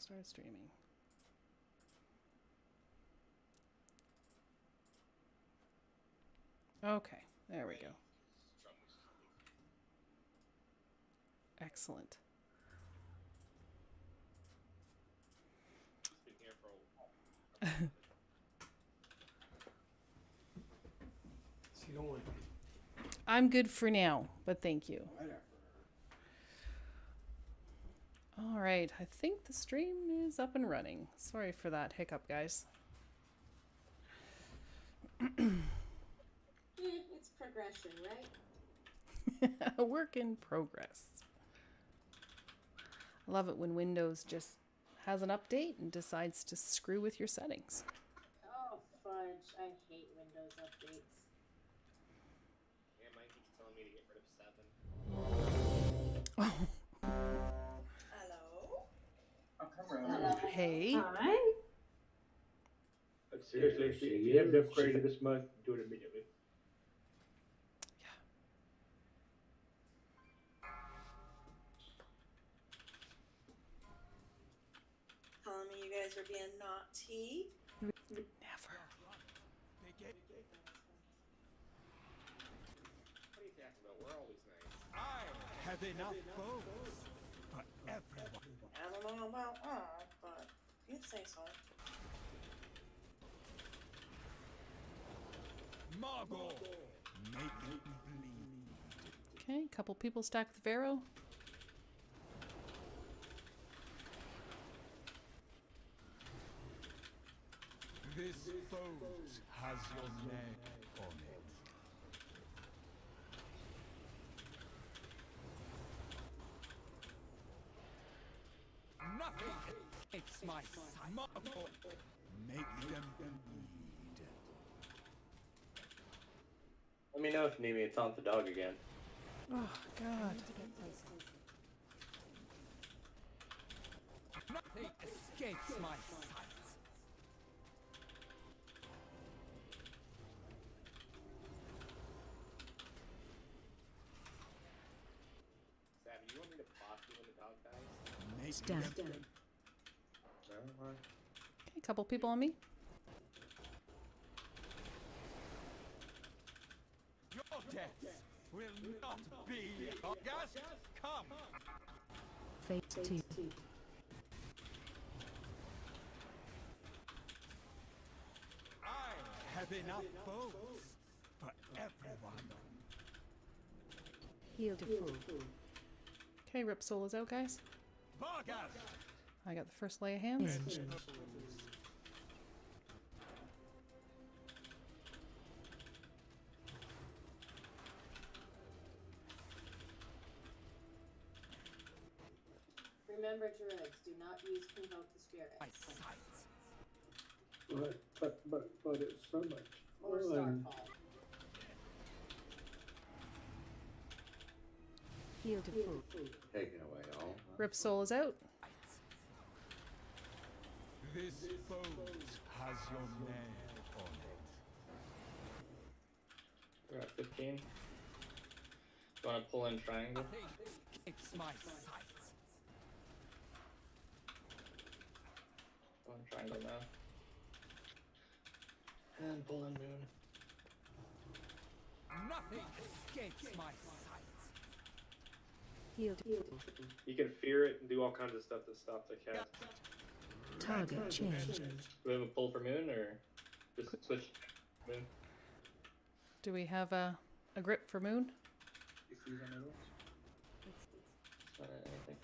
Start streaming. Okay, there we go. Excellent. I'm good for now, but thank you. All right, I think the stream is up and running. Sorry for that hiccup, guys. It's progression, right? A work in progress. I love it when Windows just has an update and decides to screw with your settings. Oh, fudge. I hate Windows updates. Yeah, Mike keeps telling me to get rid of 7. Oh. Hello? I'll come around. Hey. Hi. But seriously, if you have to upgrade it this month, do it immediately. Telling me you guys are being naughty? Never. What are you talking about? We're always nice. I have enough boats for everyone. I don't know about all, but you'd say so. Margot, make it bleed. Okay, a couple people stacked the Vero. This boat has your name on it. Nothing escapes my sight. Margot, make them bleed. Let me know if you need me to taunt the dog again. Oh, God. Nothing escapes my sight. Savvy, you want me to block you when the dog dies? Make Stab. them Okay, a couple people on me. Your death will not be a gasp. Come. Fate 2. I have enough boats for everyone. Heal to full. Okay, Rip Soul is out, guys. Bargas. I got the first lay of hands. Remember, druids, do not use Convoke the Spirits. My sight. But it's so much Or fun. Starfall. Heal to full. Taken away all. Rip Soul is out. This boat has your name on it. We're at 15. You want to pull in triangle? Nothing escapes my sight. Pull in triangle now. And pull in moon. Nothing escapes my sight. Heal to full. You can fear it and do all kinds of stuff to stop the cast. Target changed. Do we have a pull for moon or just switch moon? Do we have a grip for Moon? Not anything.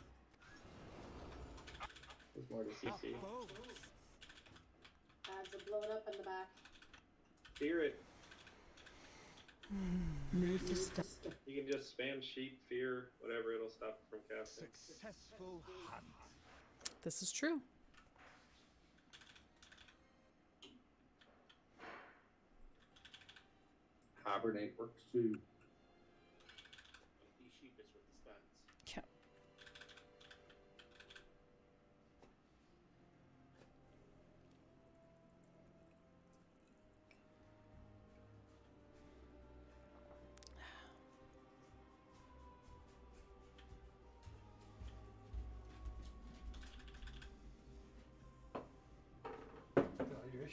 There's more to CC. Boats. Ads are blowing up in the back. Fear it. Move to stop. You can just spam sheep, fear, whatever, it'll stop it from casting. Successful hunt. This is true. Hibernate works too. Be sheepish with the stunts. Yeah.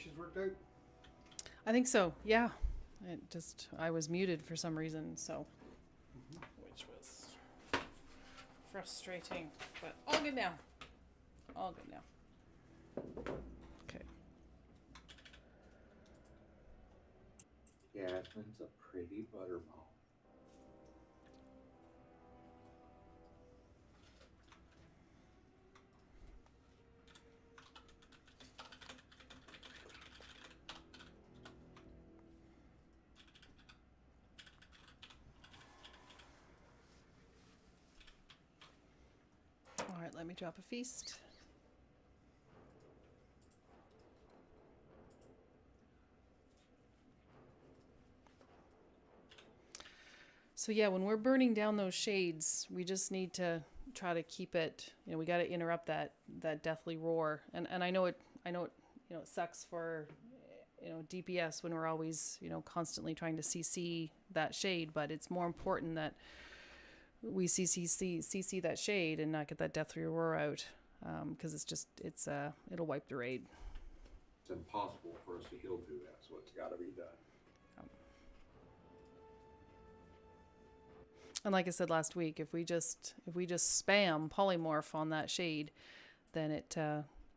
issues worked out? I think so. Yeah. I was muted for some reason, so which was frustrating, but all good now. All good now. Okay. Yasmin's a pretty buttermilk. All right, let me drop a feast. So yeah, when we're burning down those shades, we just need to try to keep it, we got to interrupt that deathly roar. And I know it it sucks for DPS when we're always, constantly trying to CC that shade, but it's more important that we CC that shade and not get that deathly roar out, because it'll wipe the raid. It's impossible for us to heal through that, so it's got to be done. And like I said last week, if we just spam polymorph on that shade, then it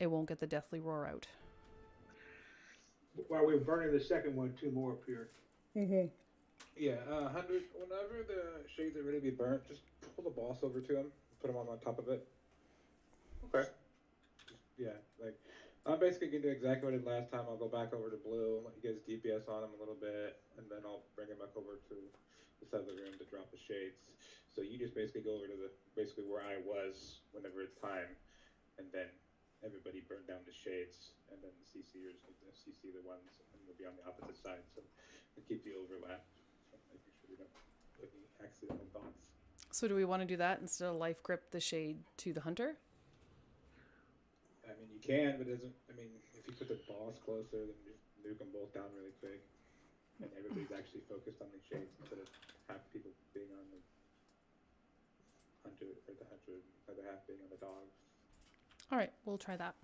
won't get the deathly roar out. While we were burning the second one, two more appeared. Yeah, 100. Whenever the shades are ready to be burnt, just pull the boss over to him, put him on top of it. Okay. Yeah, like I'm basically gonna do exactly what I did last time. I'll go back over to blue, let you guys DPS on him a little bit, and then I'll bring him back over to the side of the room to drop the shades. So you just basically go over to basically where I was whenever it's time, and then everybody burn down the shades, and then the CCers will CC the ones, and we'll be on the opposite side. So it keeps the overlap, so making sure we don't put any accidental thoughts. So do we want to do that instead of life grip the shade to the hunter? I mean, you can, but it doesn't. I mean, if you put the boss closer, then you nuke them both down really quick, and everybody's actually focused on the shades instead of half people being on the hunter, or the other half being on the dogs. All right, we'll try that.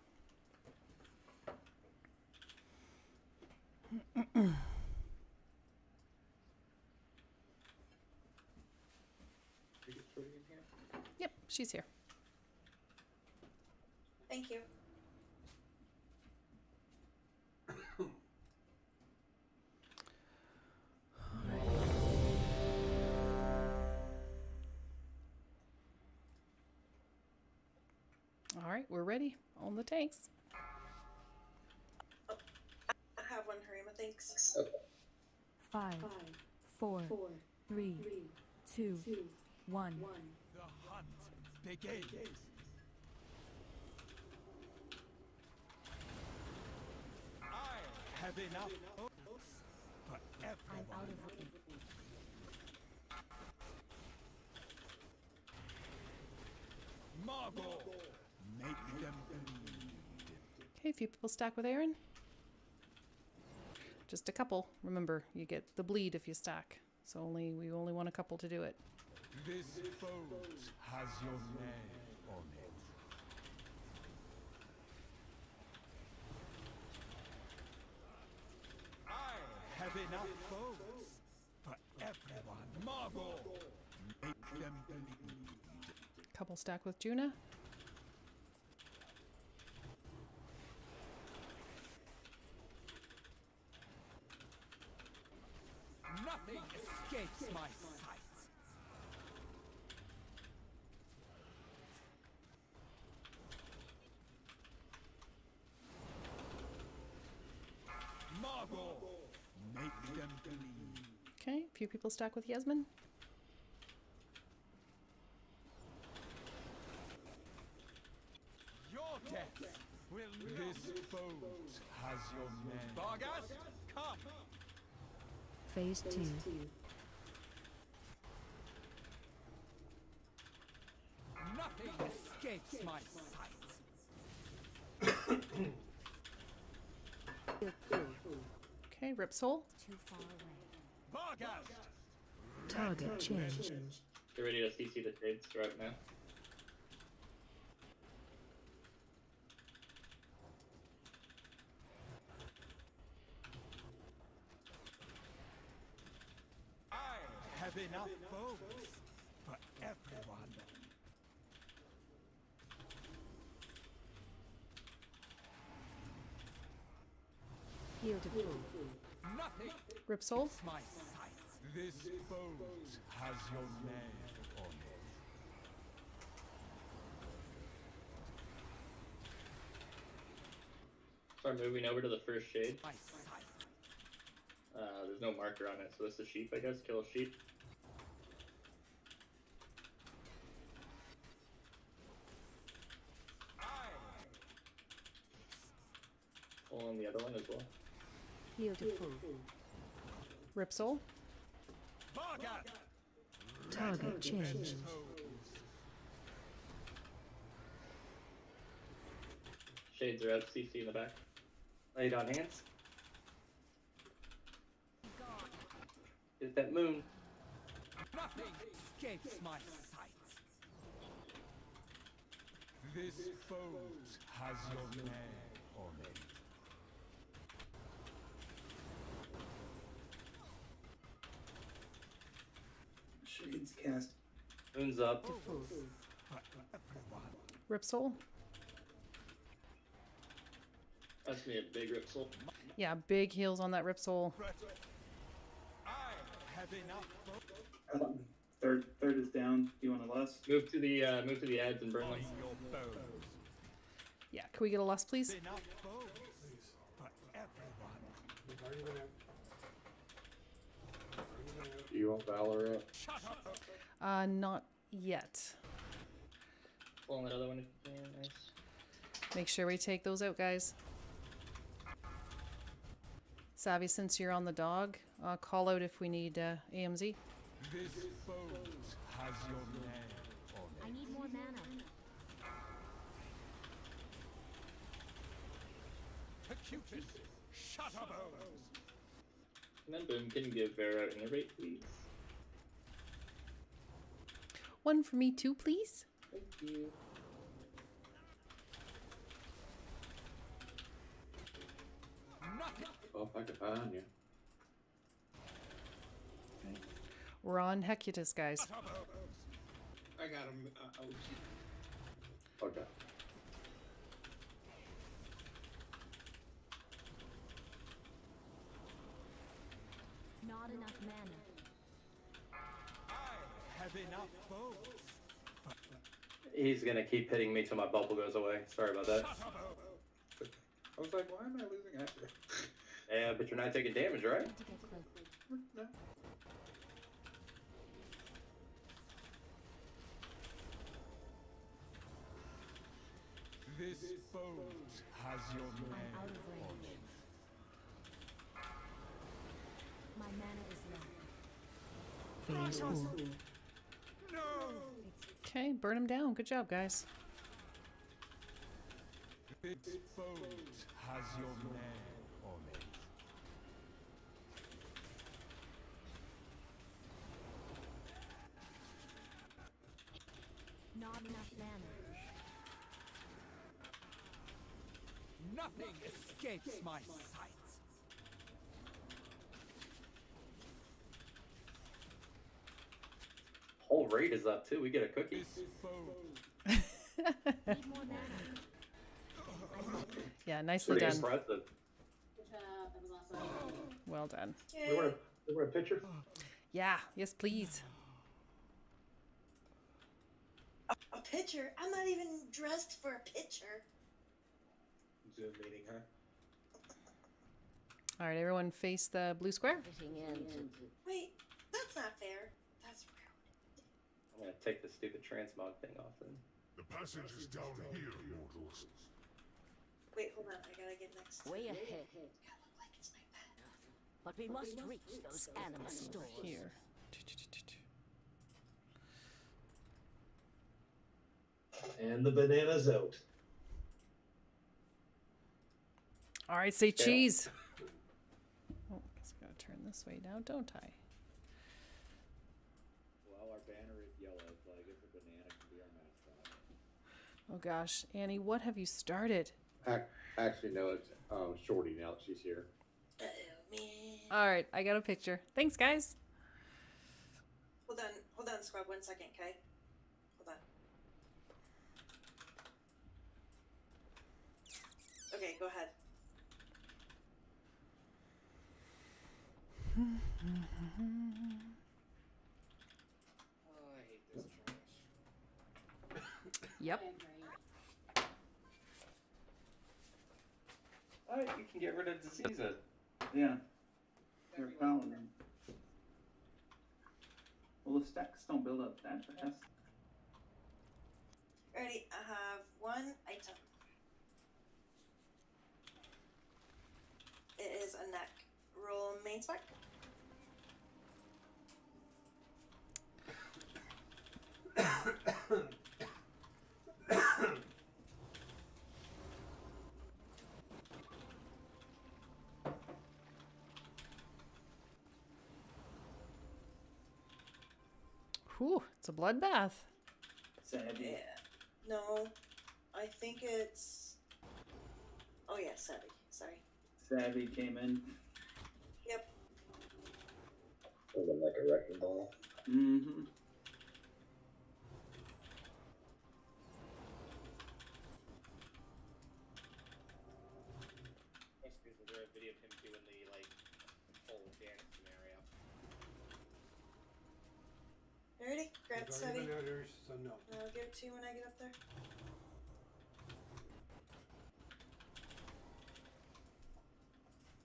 Yep, she's here. Thank you. All right, we're ready on the tanks. I have one, Harima, thanks. 5, 4, 3, 2, 1. The hunt begins. I have enough hopes for everyone. I'm out of room. Margot, make them bleed. Okay, a few people stack with Aaron. Just a couple. Remember, you get the bleed if you stack. So we only want a couple to do it. This boat has your name on it. I have enough boats for everyone. Margot, make them bleed. Couple stack with Juna. Nothing escapes my sight. Margot, make them bleed. Okay, a few people stack with Yasmin. Your death will this boat has your name. Vargas, come. Phase 2. Nothing escapes my sight. Okay, Rip Soul. Too far away. Vargas, Target changed. Get ready to CC the trades right now. have enough boats for everyone. Heal to full. Nothing Ripsol. is my sight. This boat has your name on it. Start moving over to the first shade. My sight. There's no marker on it, so it's a sheep, I guess. Kill a sheep. Pull on the other one as well. Heal to full. Ripsol. Bargat. Target changed. Shades are up. CC in the back. Laid on hands. Get that moon. Nothing escapes my sight. This boat has your name on it. Shades cast. Moon's up. For everyone. Ripsol. That's gonna be a big Ripsol. Yeah, big heals on that Ripsol. I have enough boats. Third is down. Do you want a less? Move to the ads and burn them. On your bows. Yeah, can we get a less, please? Enough boats for everyone. Do you want Valor up? Shut up. Not yet. Pull on that other one if you can. Nice. Make sure we take those out, guys. Savvy, since you're on the dog, call out if we need AMZ. This boat has your name on I it. need more mana. Percutus, shut up, bows. And then boom, can you give Vera an innervate, please? One for me too, please. Thank you. Nothing. Well, if I can find you. We're on Hecutus, guys. Shut up, bows. I got him. Okay. Not enough mana. I have enough boats. He's gonna keep hitting me till my bubble goes away. Sorry about that. Shut up, bows. I was like, why am I losing after? Yeah, but you're not taking damage, right? Need to get close. No. This boat has your I'm out name of on range. it. My mana is low. Phase 4. No! Okay, burn them down. Good job, guys. This boat has your name on it. Not enough mana. Nothing escapes my sight. Whole raid is up too. We get a cookie. This boat. Need more mana. Yeah, nicely Pretty done. impressive. Good job. That was awesome. Well done. We want a picture? Yeah, yes, please. A picture? I'm not even dressed for a picture. Zoom meeting, huh? All right, everyone face the blue square. Wait, that's not fair. That's rude. I'm gonna take the stupid transmog thing off then. The passage is down here, mortals. Wait, hold on. I gotta get next. Way ahead. God, look like it's my pet. But we must reach those anima stores. Here. And the banana's out. All right, say cheese. Oh, guess I gotta turn this way now, don't I? Well, our banner is yellow, so I guess a banana can be our mascot. Oh gosh, Annie, what have you started? Actually, no, it's Shorty now that she's here. Uh-oh, man. All right, I got a picture. Thanks, guys. Hold on, squad. 1 second, okay? Hold on. Okay, go ahead. Oh, I hate this trash. Yep. I agree. You can get rid of diseases. Yeah. They're found them. Well, the stacks don't build up that fast. Ready? I have 1 item. It is a neck. Roll main spec. Whew, it's a bloodbath. Savvy. Yeah. No, I think it's. Oh yeah, savvy. Sorry. Savvy came in. Yep. Looking like a wrecking ball. Mm-hmm. Basically, there a video of him doing the like whole dance scenario. Ready? Grab It's savvy. already been out here, so no. I'll give it to you when I get up there.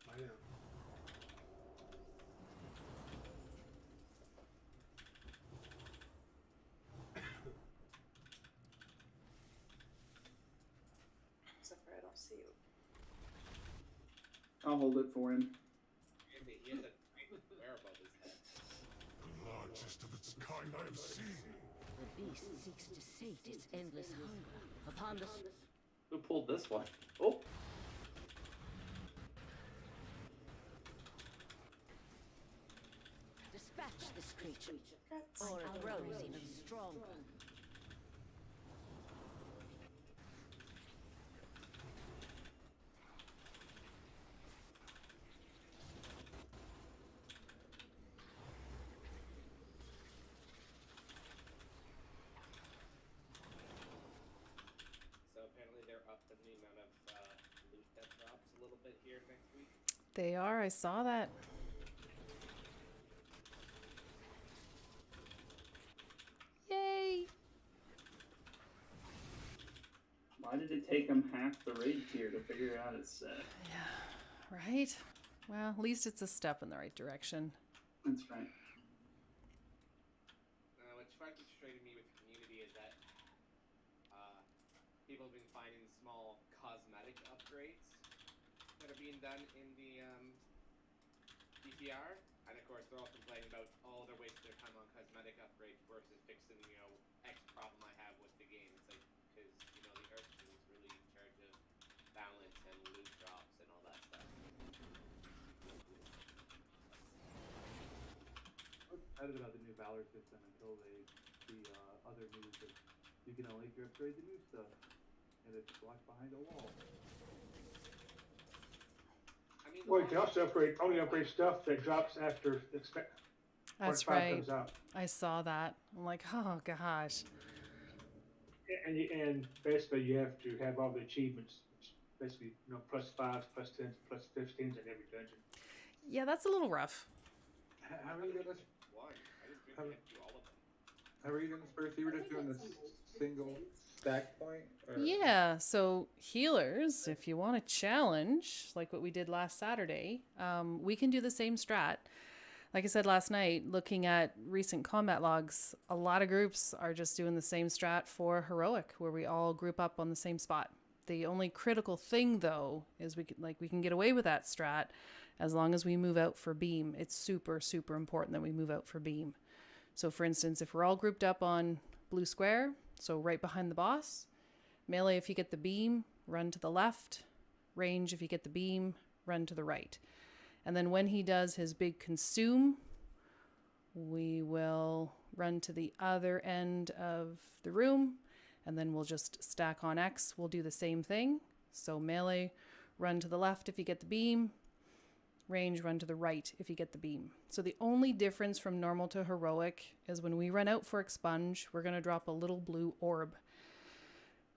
I know. Except for I don't see you. I'll hold it for him. He has a giant square above his head. The largest of its kind I have seen. The beast seeks to sate its endless hunger upon the... Who pulled this one? Oh! Dispatch this creature, Guts. or it grows even stronger. So apparently they're upping the amount of loot that drops a little bit here next week. They are. I saw that. Yay! Why did it take him half the raid tier to figure out it's set? Yeah, right? Well, at least it's a step in the right direction. That's right. What's fucking frustrating me with the community is that people have been finding small cosmetic upgrades that are being done in the DTR, and of course they're all complaining about they're wasting their time on cosmetic upgrades versus fixing X problem I have with the game. It's like because the Earth is really in charge of balance and loot drops and all that stuff. I'm excited about the new Valor system until they see other news that you can only upgrade the new stuff, and it's locked behind a wall. I mean, Well, you can also only upgrade stuff that drops after That's 45 right. comes out. I saw that. I'm like, oh gosh. And basically you have to have all the achievements, basically plus 5s, plus 10s, plus 15s in every dungeon. Yeah, that's a little rough. How are you doing this? One. I didn't think we had to do all of them. How are you doing this first? You were just doing this single stack point? Or? Yeah, so healers, if you want a challenge, like what we did last Saturday, we can do the same strat. Like I said last night, looking at recent combat logs, a lot of groups are just doing the same strat for heroic, where we all group up on the same spot. The only critical thing, though, is we can get away with that strat as long as we move out for beam. It's super, super important that we move out for beam. So, for instance, if we're all grouped up on blue square, so right behind the boss, melee if you get the beam, run to the left. Range if you get the beam, run to the right. And then when he does his big consume, we will run to the other end of the room, and then we'll just stack on X. We'll do the same thing. So melee, run to the left if you get the beam, range, run to the right if you get the beam. So the only difference from normal to heroic is when we run out for expunge, we're going to drop a little blue orb.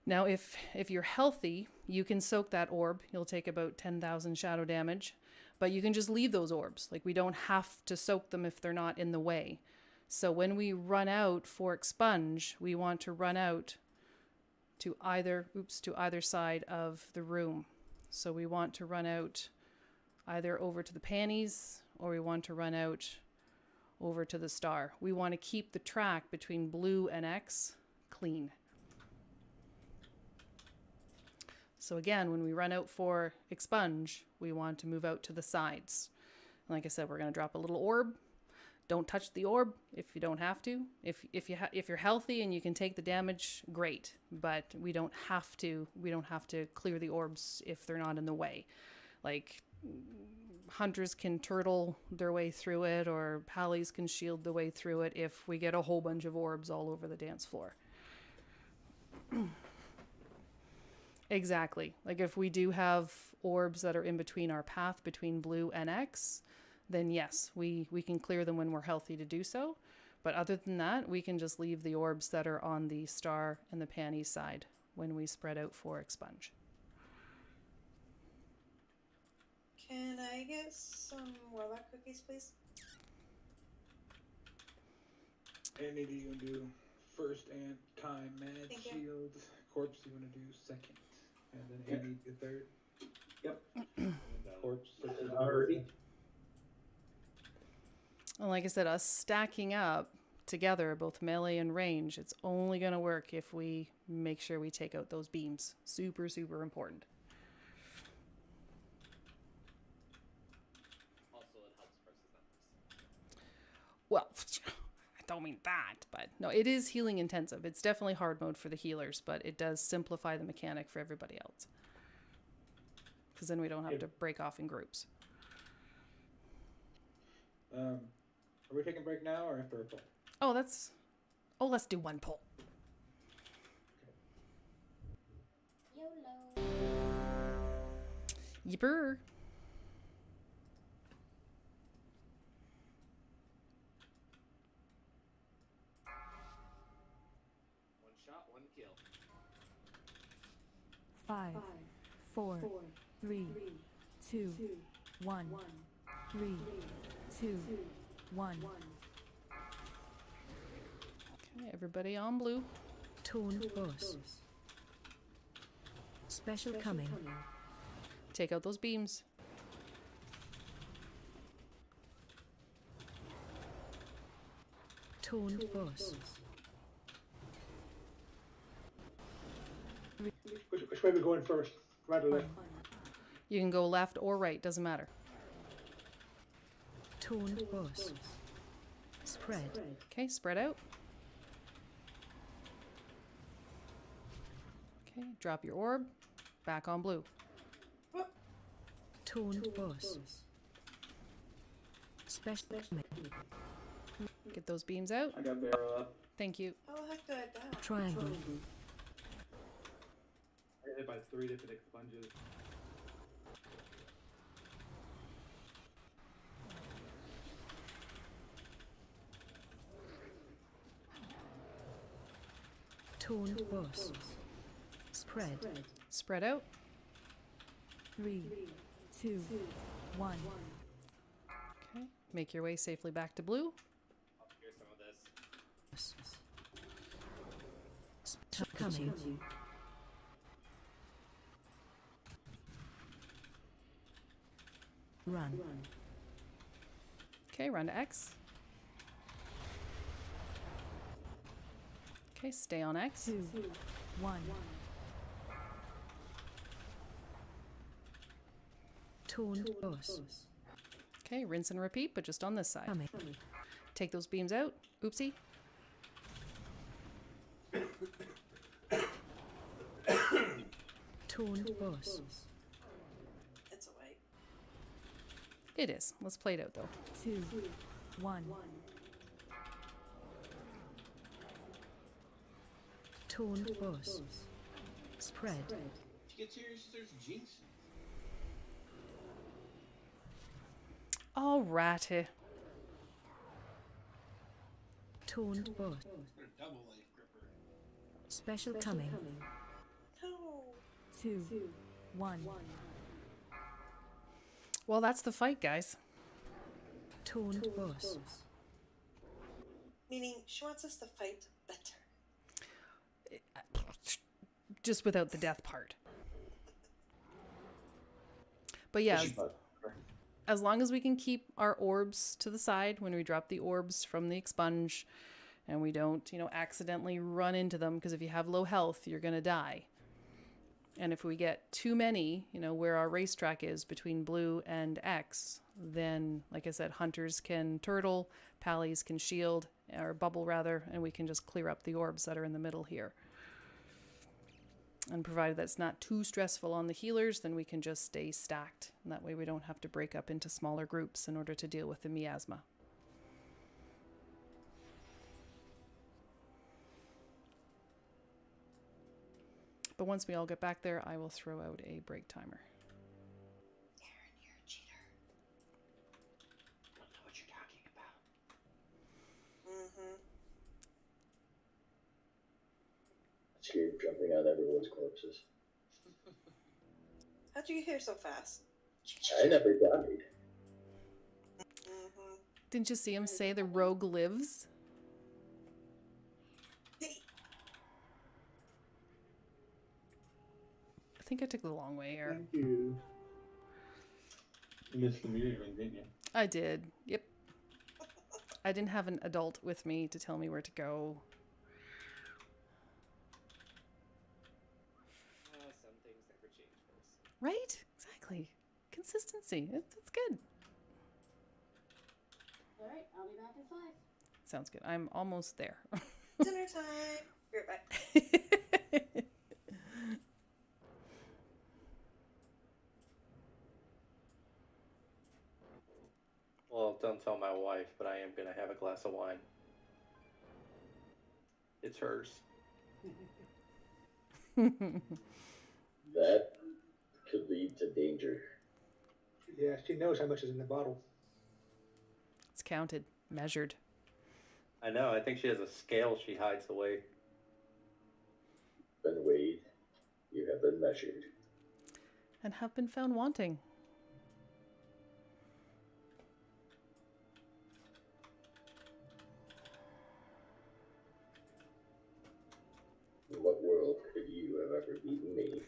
Now, if you're healthy, you can soak that orb. You'll take about 10,000 shadow damage, but you can just leave those orbs. Like, we don't have to soak them if they're not in the way. So when we run out for expunge, we want to run out to either side of the room. So we want to run out either over to the panties, or we want to run out over to the star. We want to keep the track between blue and X clean. So again, when we run out for expunge, we want to move out to the sides. And like I said, we're going to drop a little orb. Don't touch the orb if you don't have to. If you're healthy and you can take the damage, great. But we don't have to clear the orbs if they're not in the way. Like, hunters can turtle their way through it, or pallies can shield the way through it if we get a whole bunch of orbs all over the dance floor. Exactly. Like, if we do have orbs that are in between our path between blue and X, then yes, we can clear them when we're healthy to do so. But other than that, we can just leave the orbs that are on the star and the panties side when we spread out for expunge. Can I get some warlock cookies, please? Any do you do first and time mad Thank you. shield? Corpse you want to do second, and then Annie the third. Yep. Corpse. Alrighty. And like I said, us stacking up together, both melee and range, it's only going to work if we make sure we take out those beams. Super, super important. Also, it helps versus numbers. Well, I don't mean that, but no, it is healing intensive. It's definitely hard mode for the healers, but it does simplify the mechanic for everybody else. Because then we don't have to break off in groups. Are we taking a break now or after a pull? Let's do one pull. YOLO. Yipper. One shot, one kill. 5, 4, 3, 2, 1. 3, 2, 1. Okay, everybody on blue. Torn boss. Special coming. Take out those beams. Torn boss. Which way are we going first? Right or left? You can go left or right, doesn't matter. Torn boss. Spread. Okay, spread out. Okay, drop your orb. Back on blue. Torn boss. Special coming. Get those beams out. I got barrel up. Thank you. Oh, heck good. That. Triangle. I hit by 3 different expunges. Torn boss. Spread. Spread out. 3, 2, 1. Okay, make your way safely back to blue. I'll clear some of this. Special coming. Run. Okay, run to X. Okay, stay on X. 2, 1. Torn boss. Okay, rinse and repeat, but just on this side. Coming. Take those beams out. Oopsie. Torn boss. It's a wipe. It is. Let's play it out though. 2, 1. Torn boss. Spread. If you get serious, there's jinx. Alrighty. Taunt boss. Put a double life gripper. Special coming. No. 2, 1. Well, that's the fight, guys. Taunt boss. Meaning she wants us to fight better. Just without the death part. But yeah, as long as we can keep our orbs to the side when we drop the orbs from the expunge and we don't, accidentally run into them, because if you have low health, you're going to die. And if we get too many, where our racetrack is between blue and X, then, like I said, hunters can turtle, pallies can shield, or bubble rather, and we can just clear up the orbs that are in the middle here. And provided that's not too stressful on the healers, then we can just stay stacked. And that way we don't have to break up into smaller groups in order to deal with the miasma. But once we all get back there, I will throw out a break timer. Aaron, you're a cheater. I don't know what you're talking about. Mm-hmm. Scared jumping on everyone's corpses. How'd you get here so fast? I never died. Mm-hmm. Didn't you see him say the rogue lives? I think I took the long way here. Thank you. You missed the music ring, didn't you? I did. Yep. I didn't have an adult with me to tell me where to go. Some things never change for us. Right? Exactly. Consistency. It's good. Alright, I'll be back in 5. Sounds good. I'm almost there. Dinner time. Be right back. Well, don't tell my wife, but I am going to have a glass of wine. It's hers. That could lead to danger. Yeah, she knows how much is in the bottle. It's counted, measured. I know. I think she has a scale she hides away. Ben Wade, you have been measured. And have been found wanting. In what world could you have ever beaten me?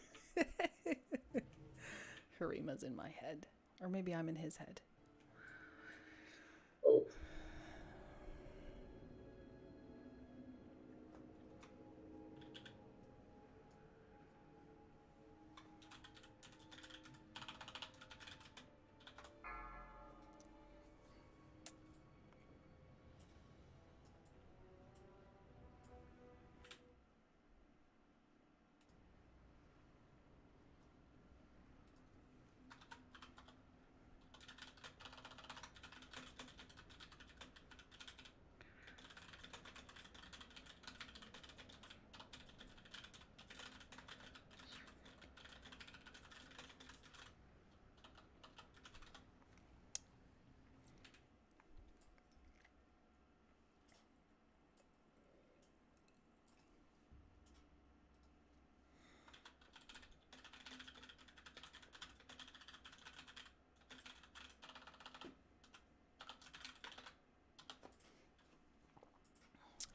Harima's in my head. Or maybe I'm in his head. Oh.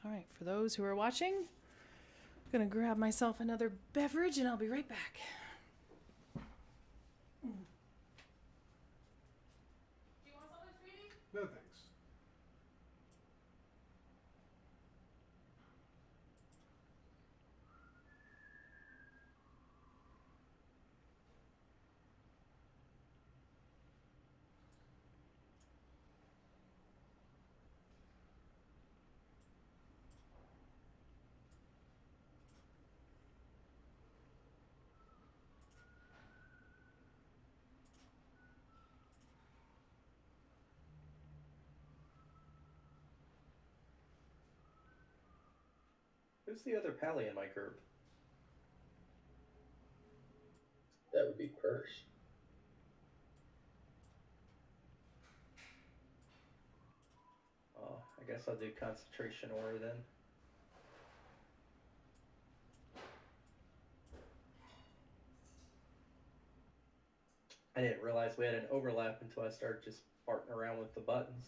All right, for those who are watching, I'm going to grab myself another beverage and I'll be right back. No thanks. Who's the other pally in my group? That would be Purse. guess I'll do concentration order then. I didn't realize we had an overlap until I started just farting around with the buttons.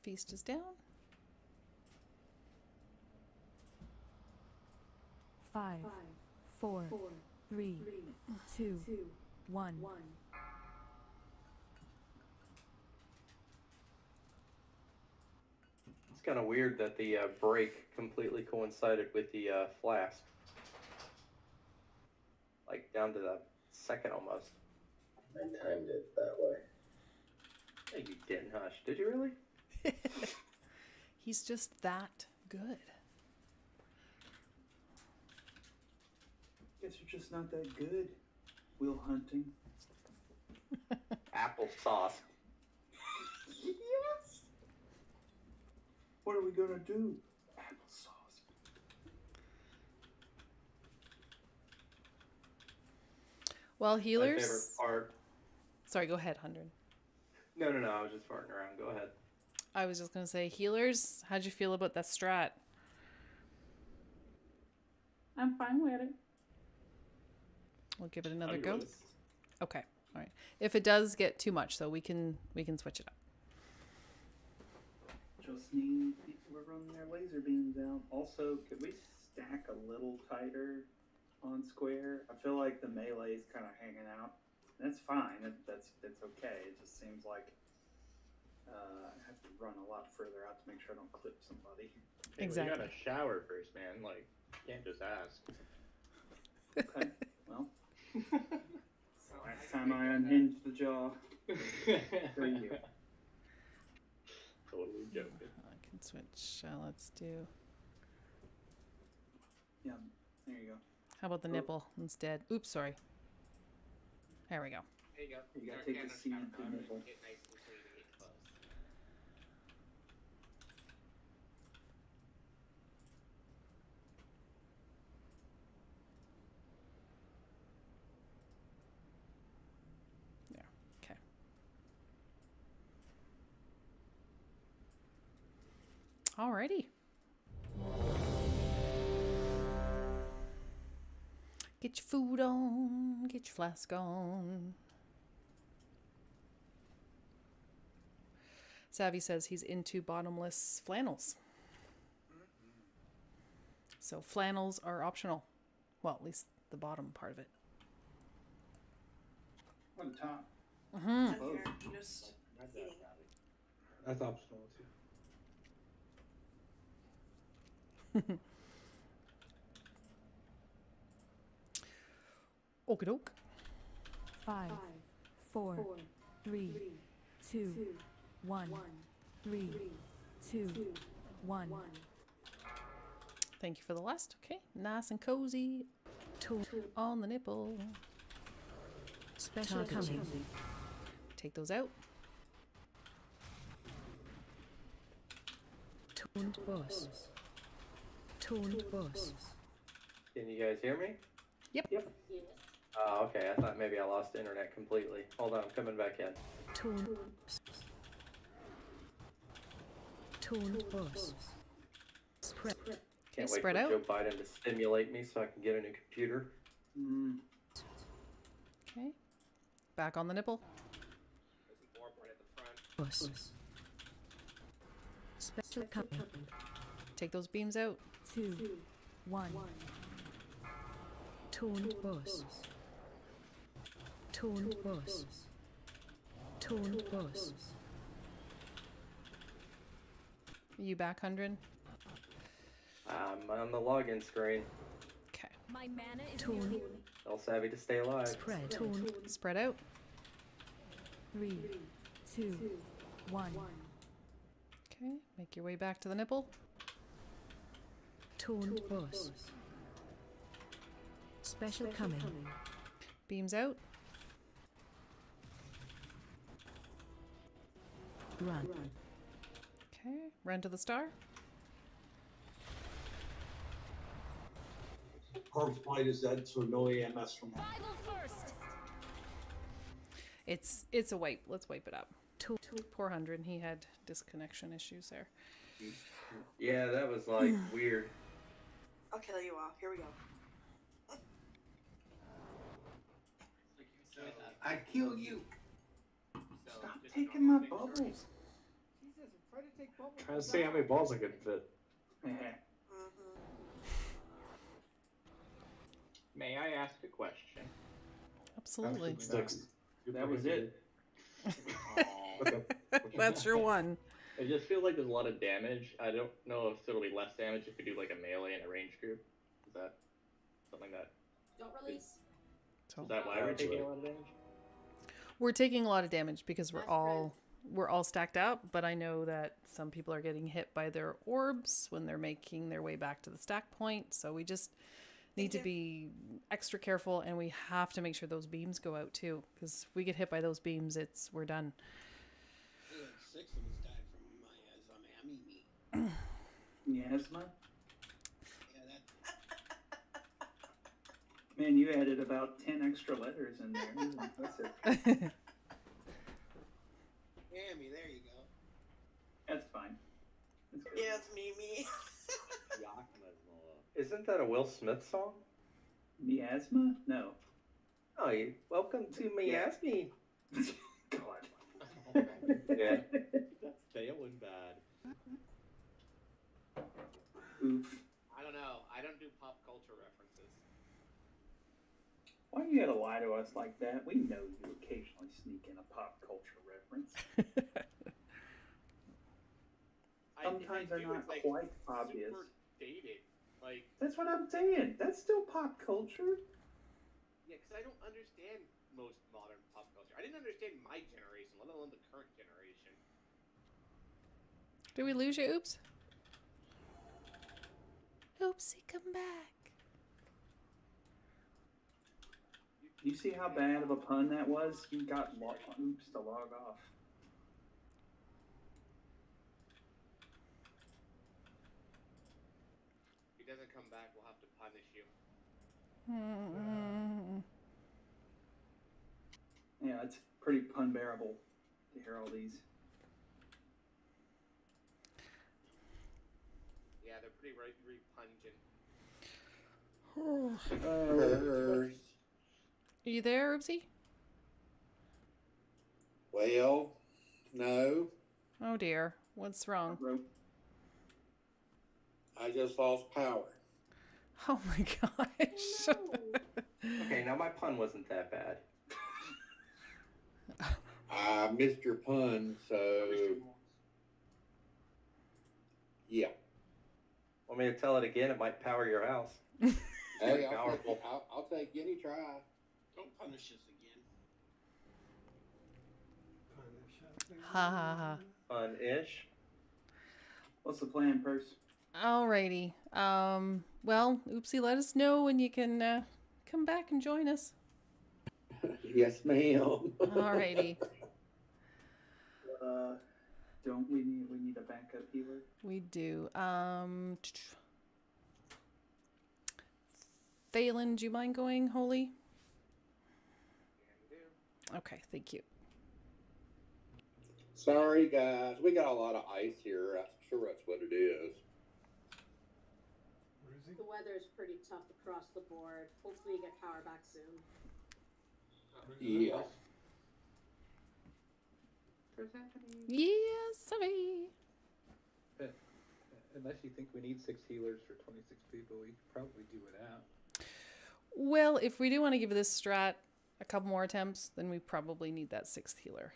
Feast is down. 5, 4, 3, 2, 1. It's kind of weird that the break completely coincided with the flask. Like down to the second almost. I timed it that way. No, you didn't, Hush. Did you really? He's just that good. Guess you're just not that good. Wheel hunting. Applesauce. Yes! What are we gonna do? Applesauce. Well, My favorite healers. part. Sorry, go ahead, 100. No, I was just farting around. Go ahead. I was just gonna say, healers. How'd you feel about that strat? I'm fine with it. We'll give it another I'm go. good. Okay, all right. If it does get too much, though, we can switch it up. Just need people to run their laser beams out. Also, could we stack a little tighter on square? I feel like the melee is kind of hanging out. That's fine. It's okay. It just seems like I have to run a lot further out to make sure I don't clip somebody. Exactly. You gotta shower first, man. Like, you can't just ask. Okay. Well, last time I unhinged the jaw. For you. Totally joking. I can switch. Let's do. Yeah. There you go. How about the nipple instead? Oops, sorry. There we go. There you go. You gotta Dark take hand the on seed shower to color, nipple. get nice and clean and get close. Alrighty. Get your food on, get your flask on. Savvy says he's into bottomless flannels. So flannels are optional. Well, at least the bottom part of it. On the top. Mm-hmm. I'm here. I'm just eating. That's optional too. Okie doke. 5, 4, 3, 2, 1. 3, 2, 1. Thank you for the last. Okay, nice and cozy. On the nipple. Special coming. Take those out. Toned boss. Toned boss. Can you guys hear me? Yep. Yes. Oh, okay. I thought maybe I lost internet completely. Hold on, I'm coming back in. Toned boss. Spread. Can't Okay, wait spread for out. Joe Biden to stimulate me so I can get a new computer. Okay. Back on the nipple. There's an orb right at the front. Boss. Special coming. Take those beams out. 2, 1. Toned boss. Toned boss. Toned boss. Are you back, 100? I'm on the login screen. Okay. My mana is Toned. Tell Savvy to stay alive. Spread. Toned. Spread out. 3, 2, 1. Okay. Make your way back to the nipple. Toned boss. Special coming. Beams out. Run. Okay. Run to the star. Corpse Blight is dead, so no EMS from him. It's a wipe. Let's wipe it up. Poor 100. He had disconnection issues there. Yeah, that was like weird. I'll kill you all. Here we go. I kill you. Stop taking my bubbles. Jesus, I'm trying to take bubbles. Trying to see how many balls I can fit. May I ask a question? Absolutely. That was it. That's your one. It just feels like there's a lot of damage. I don't know if it'll be less damage if we do like a melee and a range group. Is that something that? Don't release. Is that why we're taking a lot of damage? We're taking a lot of damage because we're all stacked up, but I know that some people are getting hit by their orbs when they're making their way back to the stack point. So we just need to be extra careful, and we have to make sure those beams go out too, because if we get hit by those beams, we're done. 6 of us died from Miasma? Yeah, that. Man, you added about 10 extra letters in there. That's it. Yammy, there you go. That's fine. That's good. Yeah, it's me. Isn't that a Will Smith song? Miasma? No. Oh, welcome to Miasma. God. Yeah. That's failing bad. Oof. I don't know. I don't do pop culture references. Why you gotta lie to us like that? We know you occasionally sneak in a pop culture reference. Sometimes they're not like quite obvious. Super dated. Like, That's what I'm saying. That's still pop culture. yeah, because I don't understand most modern pop culture. I didn't understand my generation, let alone the current generation. Did we lose you? Oops. Oopsie, come back. You see how bad of a pun that was? You got oops to log off. If he doesn't come back, we'll have to punish you. Yeah, it's pretty pun bearable to hear all these. pretty repungent. Hers. Are you there, Oopsie? Well, no. Oh dear. What's wrong? I just lost power. Oh my gosh. Okay, now my pun wasn't that bad. I missed your pun, so yeah. Want me to tell it again? It might power your house. Hey, Powerful. I'll take any try. Don't punish us again. Ha ha ha. Fun-ish. What's the plan, Purse? Alrighty. Well, Oopsie, let us know when you can come back and join us. Yes, ma'am. Alrighty. Don't we need a backup healer? We do. Phelan, do you mind going, Holy? Okay, thank you. Sorry, guys. We got a lot of ice here. I'm sure that's what it is. The weather's pretty tough across the board. Hopefully you get power back soon. Yeah. Yes, sorry. Unless you think we need 6 healers for 26 people, we could probably do without. Well, if we do want to give this strat a couple more attempts, then we probably need that 6th healer.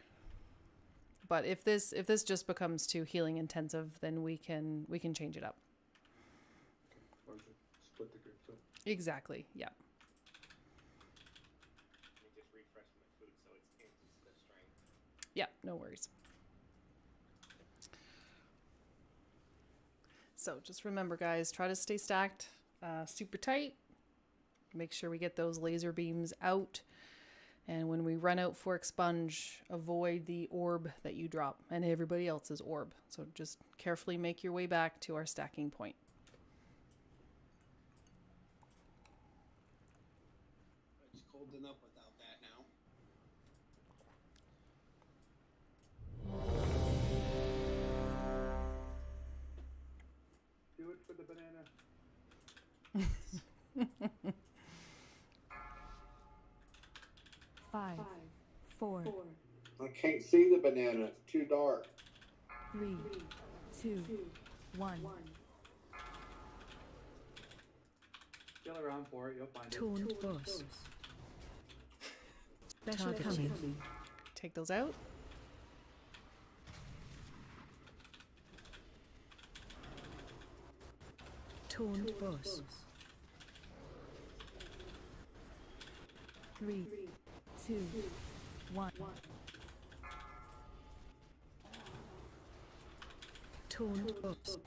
But if this just becomes too healing intensive, then we can change it up. Or just split the groups up. Exactly. Yeah. Let me just refresh my food so it's increased the strength. Yeah, no worries. So just remember, guys, try to stay stacked super tight. Make sure we get those laser beams out. And when we run out for expunge, avoid the orb that you drop and everybody else's orb. So just carefully make your way back to our stacking point. It's cold enough without that now. Do it for the banana. 5, 4, I can't see the banana. It's too dark. 3, 2, 1. Still around for it, you'll find Torn it. boss. Special coming. Take those out. Torn boss. 3, 2, 1. Torn boss.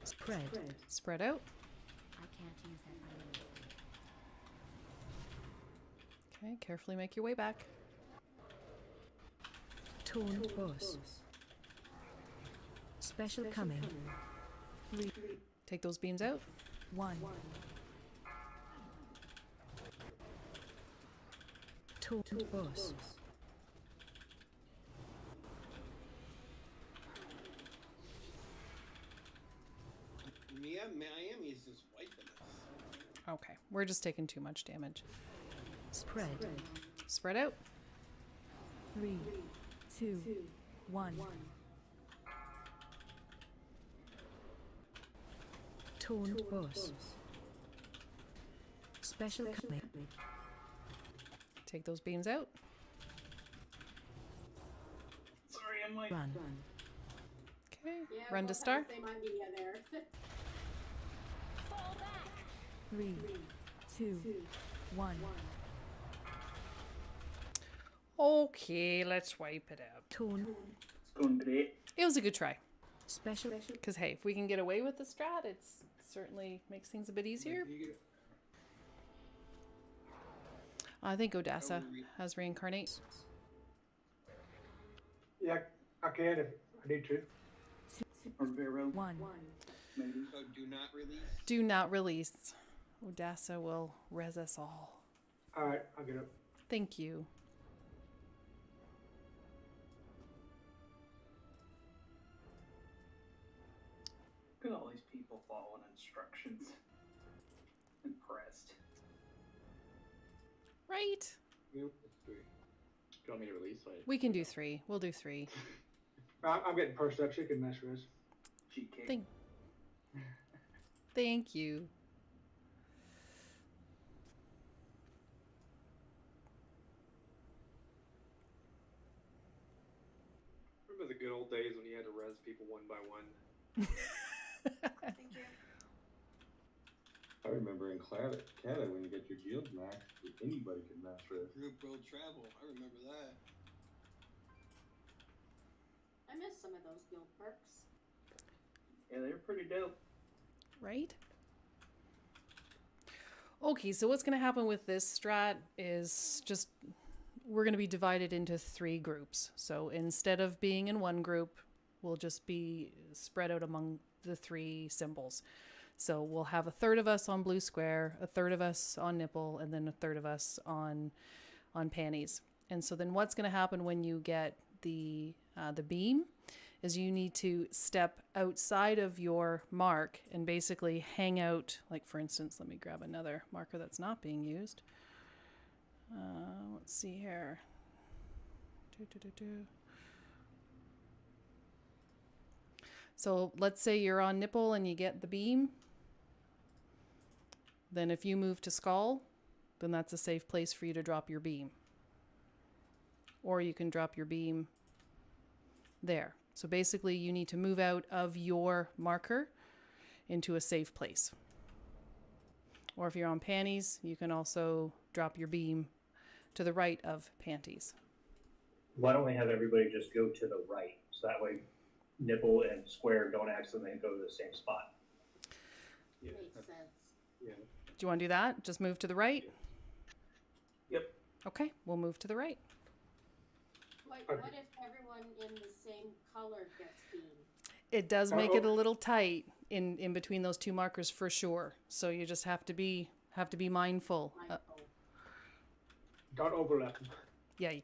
Spread. Spread out. I can't use that anymore. Okay, carefully make your way back. Torn boss. Special coming. 3, Take those beams out. 1. Torn boss. Miami is just wiping us. Okay, we're just taking too much damage. Spread. Spread out. 3, 2, 1. Torn boss. Special coming. Take those beams out. Sorry, I'm late. Run. Okay, Yeah, run to both star. have the same idea there. 3, 2, 1. Okay, let's wipe it out. Torn. It's going great. It was a good try. Special. Because, hey, if we can get away with the strat, it certainly makes things a bit easier. I think Odessa has reincarnate. Yeah, I can if I need to. Or Vero. 1. Maybe. So do not release. Do not release. Odessa will res us all. Alright, I'll get up. Thank you. Look at all these people falling instructions. Impressed. Right? Yep. 3. Do you want me to release? We can do 3. We'll do 3. I'm getting perception. You can mess with us. Thank you. Remember the good old days when you had to res people one by one? Thank you. I remember in Canada when you get your guild max, anybody can mass risk. Group world travel. I remember that. I miss some of those guild perks. Yeah, they're pretty dope. Right? Okay, so what's going to happen with this strat is just we're going to be divided into 3 groups. So instead of being in one group, we'll just be spread out among the 3 symbols. So we'll have a third of us on blue square, a third of us on nipple, and then a third of us on panties. And so then what's going to happen when you get the beam is you need to step outside of your mark and basically hang out. Like, for instance, let me grab another marker that's not being used. Let's see here. So let's say you're on nipple and you get the beam. Then if you move to skull, then that's a safe place for you to drop your beam. Or you can drop your beam there. So basically you need to move out of your marker into a safe place. Or if you're on panties, you can also drop your beam to the right of panties. Why don't we have everybody just go to the right? So that way nipple and square don't accidentally go to the same spot. Yeah. Makes sense. Yeah. Do you want to do that? Just move to the right? Yep. Okay, we'll move to the right. What if everyone in the same color gets beam? It does make it a little tight in between those 2 markers for sure. So you just have to be mindful. Don't overlap them. Yeah, you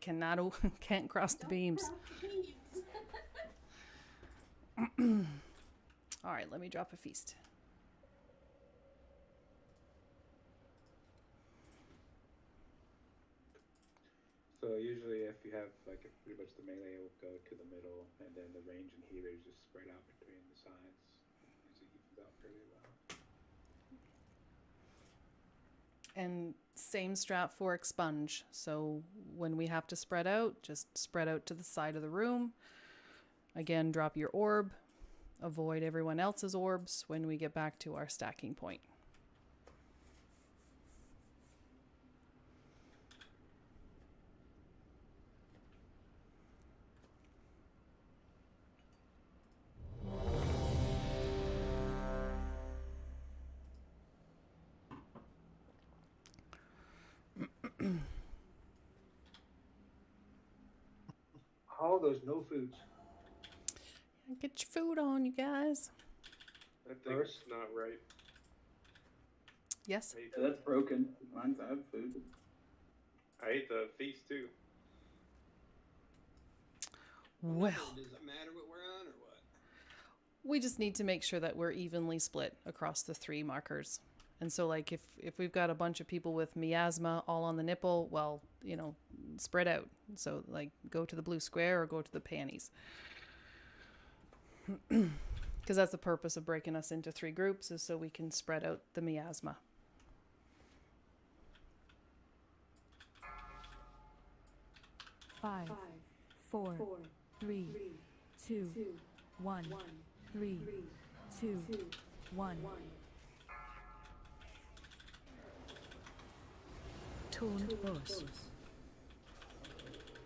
can't cross the beams. All right, let me drop a feast. So usually if you have, like, if pretty much the melee will go to the middle, and then the range and healers just spread out between the sides. Usually evens out fairly well. And same strat for expunge. So when we have to spread out, just spread out to the side of the room. Again, drop your orb. Avoid everyone else's orbs when we get back to our stacking point. All those no foods. Get your food on, you guys. I think it's not right. Yes? Yeah, that's broken. Mine's I have food. I ate the feast too. Well, Does it matter what we're on or what? we just need to make sure that we're evenly split across the 3 markers. And so, like, if we've got a bunch of people with miasma all on the nipple, well, you know, spread out. So, like, go to the blue square or go to the panties. Because that's the purpose of breaking us into 3 groups, is so we can spread out the miasma. Five, four, three, two, one, 3, 2, 1. Taunt boss.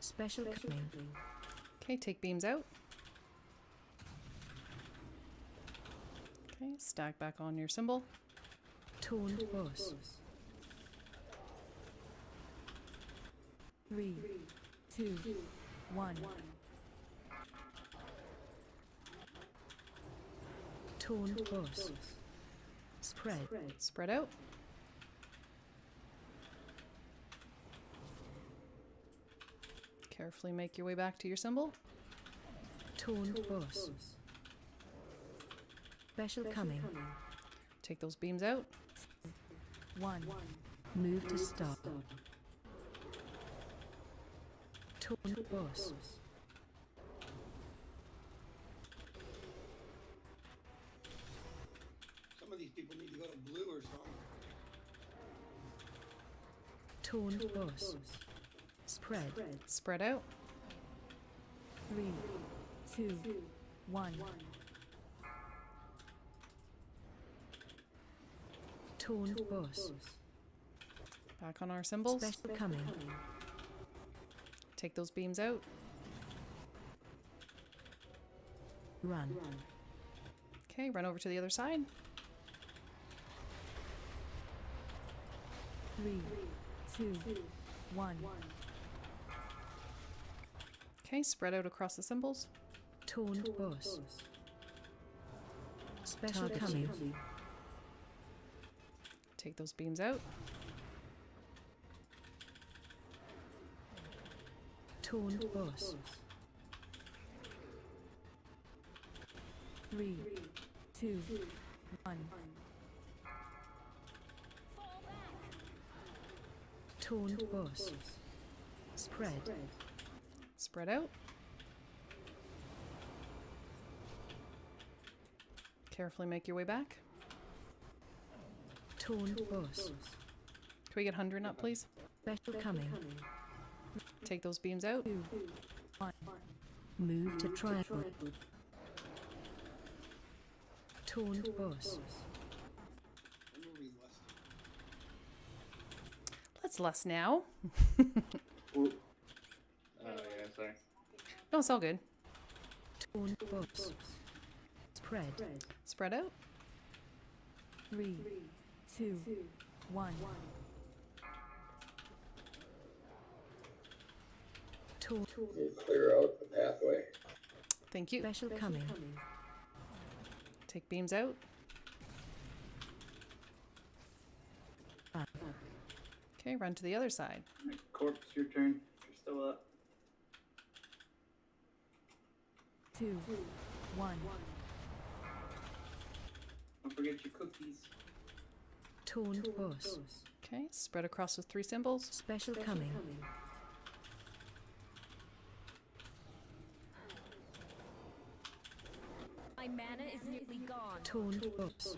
Special coming. Okay, take beams out. Okay, stack back on your symbol. Taunt boss. 3, 2, 1. Taunt boss. Spread. Spread out. Carefully make your way back to your symbol. Taunt boss. Special coming. Take those beams out. 1. Move to stop. Taunt boss. Some of these people need to go to blue or something. Taunt boss. Spread. Spread out. 3, 2, 1. Taunt boss. Back on our symbols. Special coming. Take those beams out. Run. Okay, run over to the other side. 3, 2, 1. Okay, spread out across the symbols. Taunt boss. Special coming. Take those beams out. Taunt boss. 3, 2, 1. Taunt boss. Spread. Spread out. Carefully make your way back. Taunt boss. Can we get 100 up, please? Special coming. Take those beams out. 2, 1. Move to triangle. Taunt boss. Let's less now. Oh yeah, sorry. No, it's all good. Taunt boss. Spread. Spread out. 3, 2, 1. Taunt. Clear out the pathway. Thank you. Special coming. Take beams out. Run. Okay, run to the other side. Corpse, your turn. You're still up. 2, 1. Don't forget your cookies. Taunt boss. Okay, spread across the 3 symbols. Special coming. My mana is nearly gone. Taunt boss.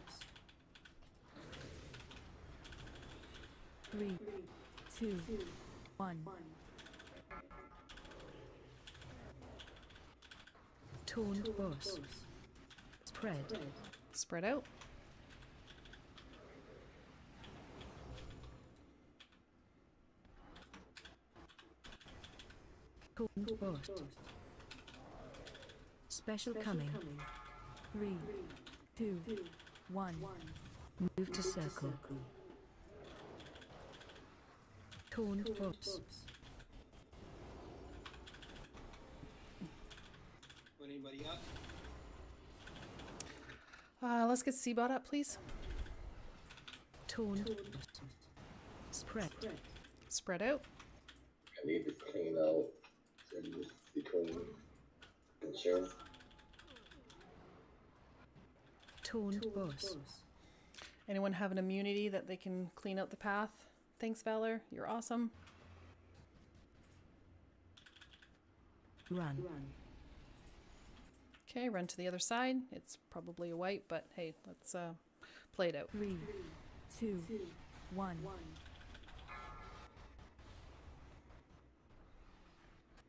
3, 2, 1. Taunt boss. Spread. Spread out. Taunt boss. Special coming. 3, 2, 1. Move to circle. Taunt boss. Anybody up? Let's get Seabot up, please. Taunt boss. Spread. Spread out. I need to clean out in between consume. Taunt boss. Anyone have an immunity that they can clean out the path? Thanks, Valor. You're awesome. Run. Okay, run to the other side. It's probably a wipe, but hey, let's play it out. 3, 2, 1.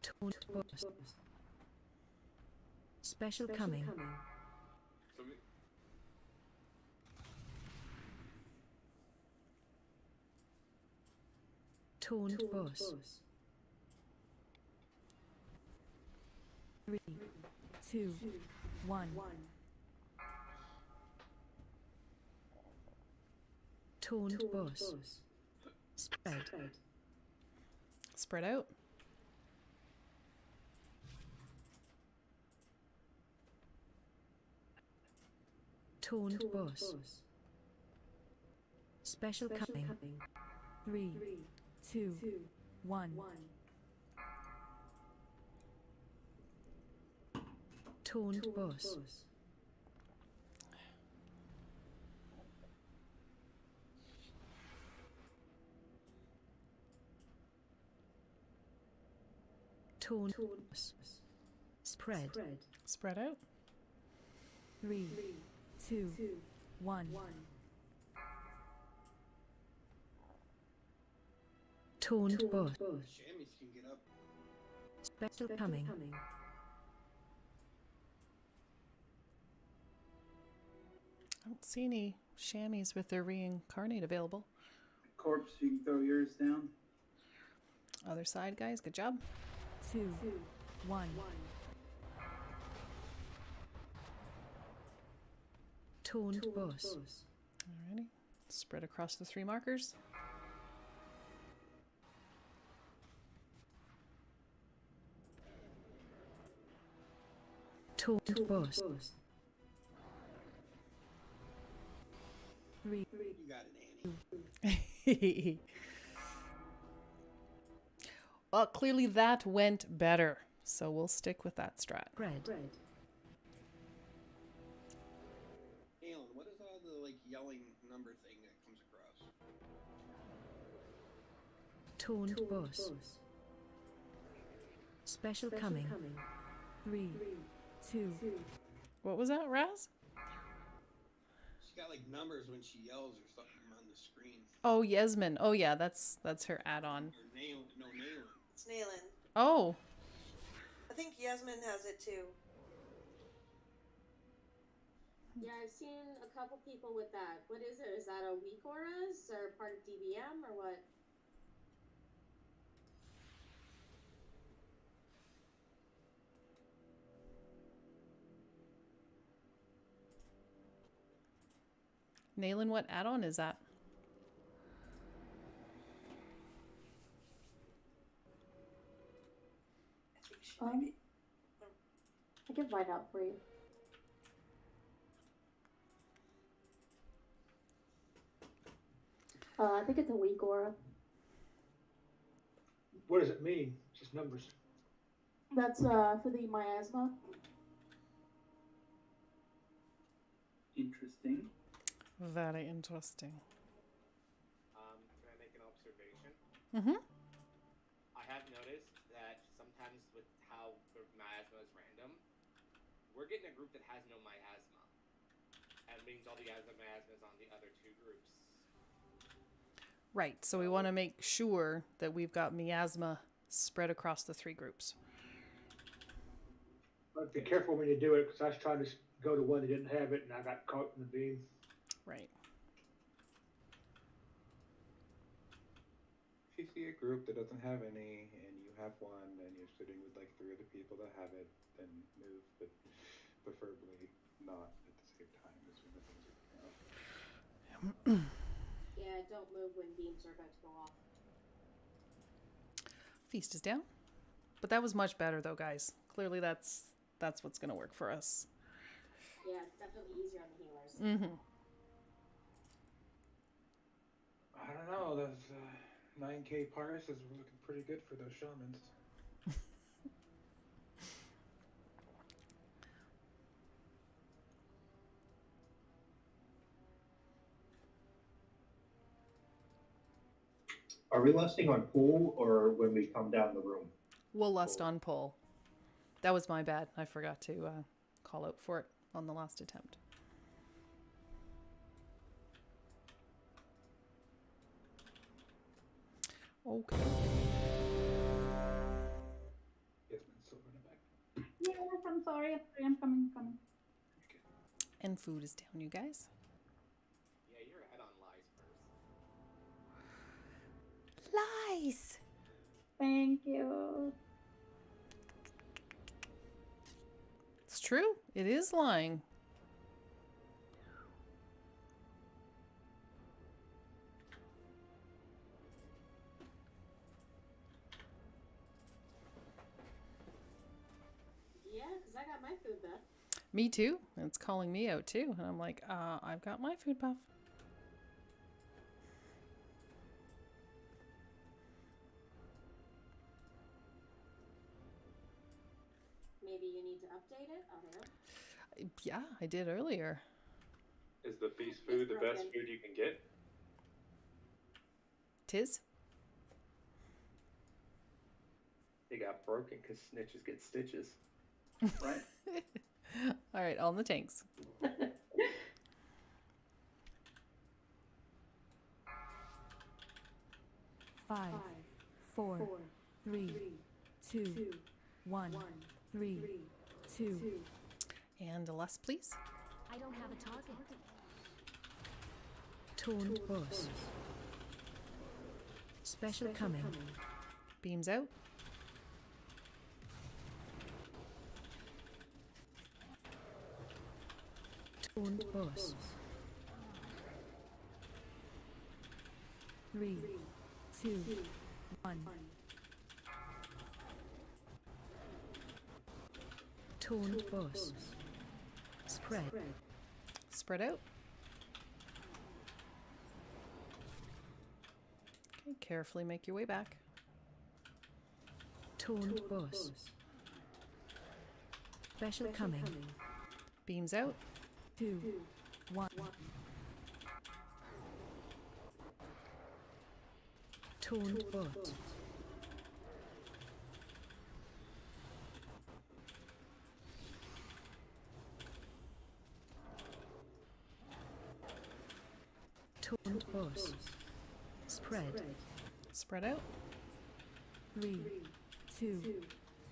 Taunt boss. Special coming. Taunt boss. 3, 2, 1. Taunt boss. Spread. Spread out. Taunt boss. Special coming. 3, 2, 1. Taunt boss. Torn bus. Spread. Spread out. 3, 2, 1. Taunt bus. Chamois can get up. Special coming. I don't see any chamois with their reincarnate available. Corpse, you can throw yours down. Other side, guys. Good job. 2, 1. Taunt bus. Alrighty. Spread across the 3 markers. Taunt bus. 3. You got it, Annie. Well, clearly that went better. So we'll stick with that strat. Red. Alan, what is all the like yelling number thing that comes across? Taunt bus. Special coming. 3, 2. What was that, Raz? She's got like numbers when she yells or something on the screen. Oh, Yasmin. Oh, yeah, that's her add-on. Or Nailin. It's Nailin. Oh, I think Yasmin has it too. Yeah, I've seen a couple people with that. What is it? Is that a weak auras or part of DBM or what? Nailin, what add-on is that? I can find out for you. I think it's a weak aura. What does it mean? Just numbers. That's for the miasma. Interesting. Very interesting. Can I make an observation? Mm-hmm. I have noticed that sometimes with how the miasma is random, we're getting a group that has no miasma. And it means all the miasma is on the other 2 groups. Right, so we want to make sure that we've got miasma spread across the 3 groups. But be careful when you do it, because I was trying to go to one that didn't have it, and I got caught in the beam. Right. If you see a group that doesn't have any, and you have one, and you're sitting with like 3 other people that have it, then move, but preferably not at the same time as when the things are going off. Yeah, don't move when beams are about to go off. Feast is down. But that was much better though, guys. Clearly that's what's going to work for us. Yeah, it's definitely easier on the healers. Mm-hmm. I don't know, those 9K Paris is looking pretty good for those shamans. Are we lusting on pool or when we come down the room? We'll lust on pull. That was my bad. I forgot to call out for it on the last attempt. Okay. Yasmin's still running back. Yes, I'm sorry. I'm coming. And food is down, you guys. Yeah, your add-on lies first. Lies! Thank you. It's true. It is lying. Yeah, because I got my food back. Me too. And it's calling me out too. And I'm like, I've got my food buff. Maybe you need to update it. I don't know. Yeah, I did earlier. Is the feast food the best food you can get? Tis? They got broken because snitches get stitches. Right? All right, all in the tanks. Five, four, three, two, one, three, two. And less, please. I don't have a target. Taunt bus. Special coming. Beams out. Taunt bus. 3, 2, 1. Taunt bus. Spread. Spread out. Okay, carefully make your way back. Taunt bus. Special coming. Beams out. 2, 1. Taunt bus. Taunt bus. Spread. Spread out. 3, 2,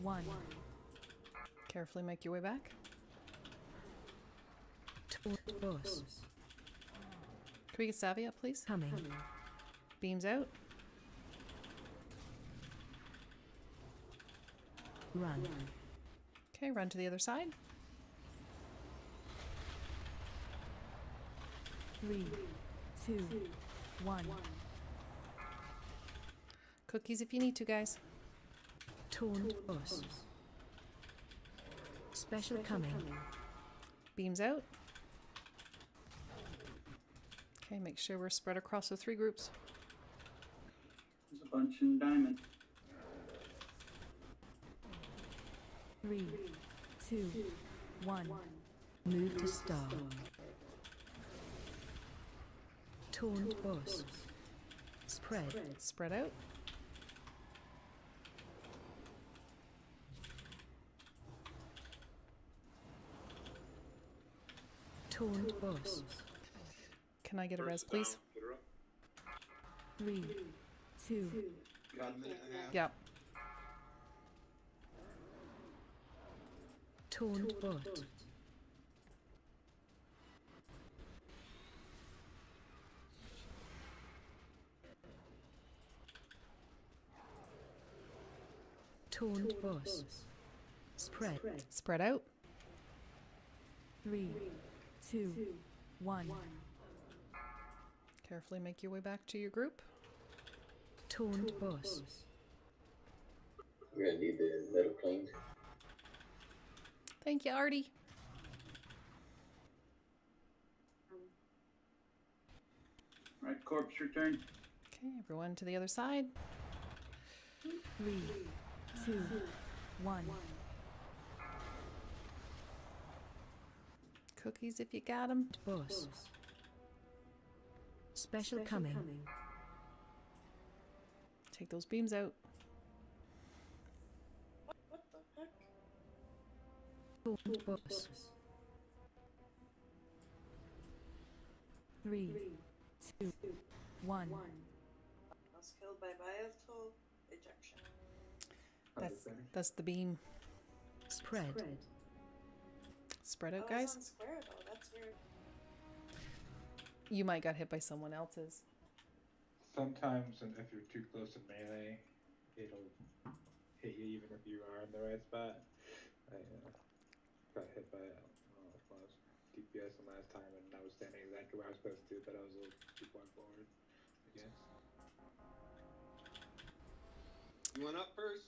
1. Carefully make your way back. Taunt bus. Can we get Savvy up, please? Coming. Beams out. Run. Okay, run to the other side. 3, 2, 1. Cookies if you need to, guys. Taunt bus. Special coming. Beams out. Okay, make sure we're spread across the 3 groups. There's a bunch in diamond. 3, 2, 1. Move to star. Taunt bus. Spread. Spread out. Taunt bus. Can I get a res, please? 3, 2. Got a minute and a half. Yep. Taunt bus. Taunt bus. Spread. Spread out. 3, 2, 1. Carefully make your way back to your group. Taunt bus. We're gonna need the middle cleaned. Thank you, Artie. Right, corpse, your turn. Okay, everyone to the other side. 3, 2, 1. Cookies if you got them. Bus. Special coming. Take those beams out. What the heck? Taunt bus. 3, 2, 1. Was killed by volatile ejection. That's the beam. Spread. Spread out, I was guys. on square though. That's weird. You might got hit by someone else's. Sometimes, and if you're too close to melee, it'll hit you even if you are in the right spot. I got hit by when I was DPS last time, and I was standing exactly where I was supposed to, but I was a little too far forward, I guess. You want up first?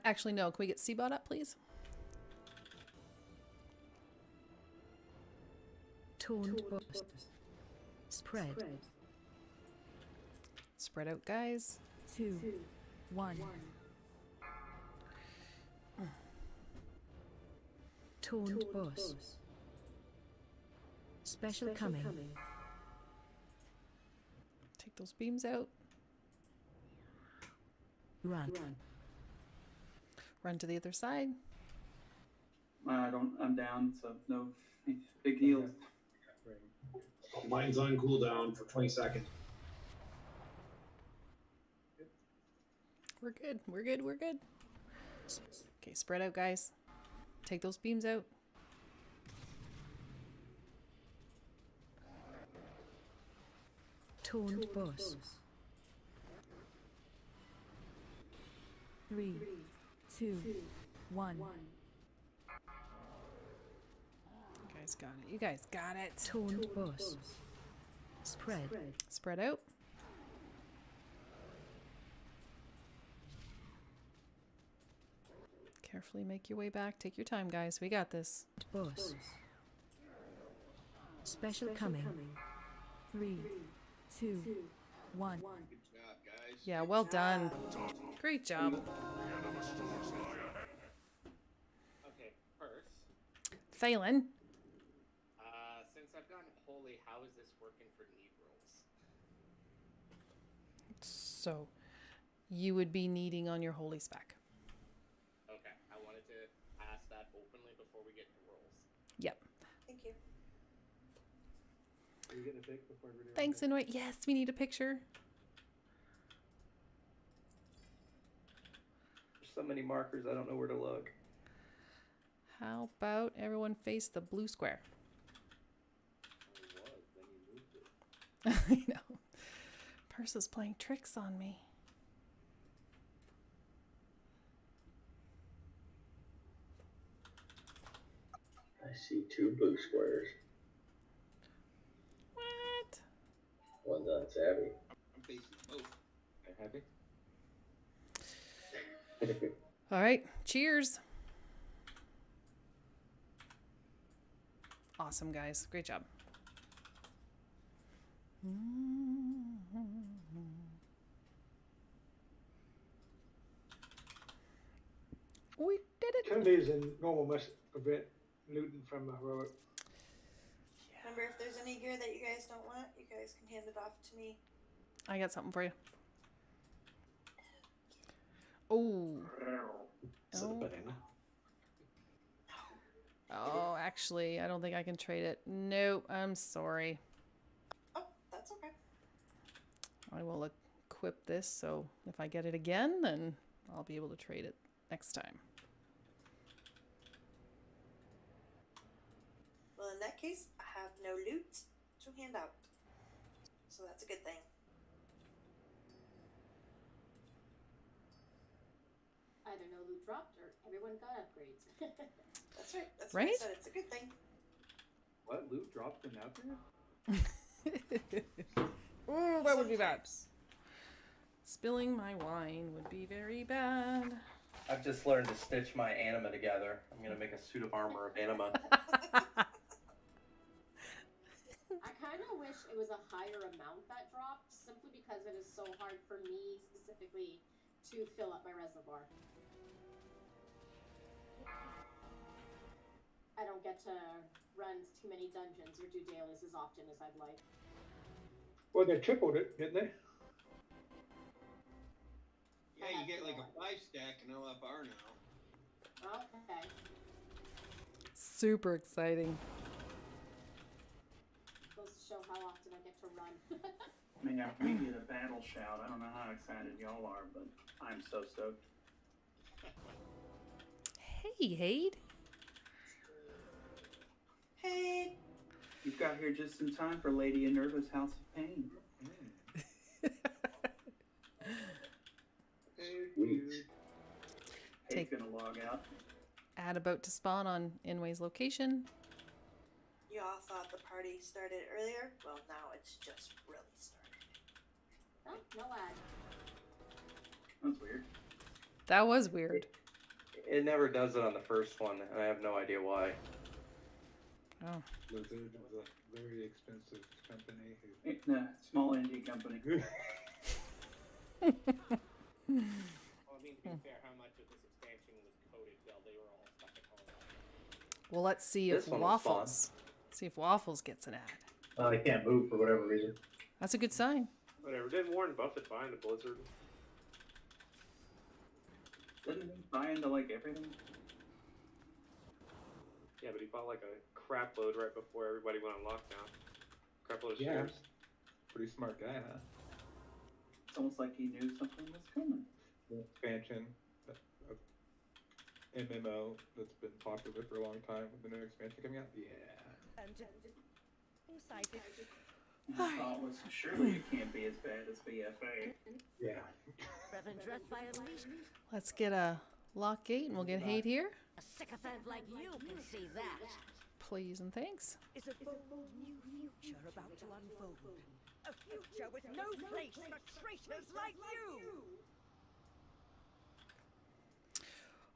Actually, no. Can we get Seabot up, please? Taunt bus. Spread. Spread out, guys. 2, 1. Taunt bus. Special coming. Take those beams out. Run. Run to the other side. I'm down, so no big deal. Mine's on cooldown for 20 seconds. We're good. We're good. We're good. Okay, spread out, guys. Take those beams out. Taunt boss. 3, 2, 1. You guys got it. You guys got it. Taunt boss. Spread. Spread out. Carefully make your way back. Take your time, guys. We got this. Boss. Special coming. 3, 2, 1. Good job, guys. Yeah, well done. Great job. Okay, first, Phelan. since I've gotten holy, how is this working for need rolls? So, you would be needing on your holy spec. Okay, I wanted to ask that openly before we get to rolls. Yep. Thank you. Are you getting a pic before we do Thanks, Inway. Yes, we need a picture. There's so many markers, I don't know where to look. How about everyone face the blue square? I know. Persa's playing tricks on me. I see 2 blue squares. What? One's on Savvy. I'm facing both. Happy? All right. Cheers. Awesome, guys. Great job. We did it. 10 days in normal must prevent looting from a heroic. Remember, if there's any gear that you guys don't want, you guys can hand it off to me. I got something for you. Oh. Is it a banana? Oh, actually, I don't think I can trade it. Nope, I'm sorry. Oh, that's okay. I will equip this, so if I get it again, then I'll be able to trade it next time. Well, in that case, I have no loot to hand out. So that's a good thing. Either no loot dropped or everyone got upgrades. That's right. That's Right? what I said. It's a good thing. What? Loot dropped in Nathria? Ooh, that would be bad. Spilling my wine would be very bad. I've just learned to stitch my anima together. I'm gonna make a suit of armor of anima. I kind of wish it was a higher amount that dropped, simply because it is so hard for me specifically to fill up my reservoir. I don't get to run too many dungeons or do dailies as often as I'd like. Well, they tripled it, didn't they? Yeah, you get like a 5-stack and LFR now. Okay. Super exciting. Goes to show how often I get to run. I mean, after we get a battle shout, I don't know how excited y'all are, but I'm so stoked. Hey, Hade. Hey. You got here just in time for Lady Enerva's House of Pain. Hate's gonna log out. Ad about to spawn on Inway's location. You all thought the party started earlier? Well, now it's just really started. Oh, no ad. That's weird. That was weird. It never does it on the first one, and I have no idea why. Oh. Blizzard is a very expensive company. Nah, small indie company. Well, I mean, to be fair, how much of this expansion was coded while they were all stuck at home? Well, let's see This if one was fun. Waffles gets an ad. I can't move for whatever reason. That's a good sign. Whatever. Didn't Warren Buffett buy the Blizzard? Didn't he buy buy into like everything? Yeah, but he bought like a crap load right before everybody went on lockdown. Crap load of Yeah. shares. Pretty smart guy, huh? It's almost like he knew something was coming. The expansion of MMO that's been popular for a long time with the new expansion coming out. Yeah. And the thought was, surely it can't be as bad as BFA. Yeah. Let's get a lock gate and we'll get hate here. A sycophant like you can see that. Please and thanks. Is a bold new future about to unfold. A future with no place for traitors like you!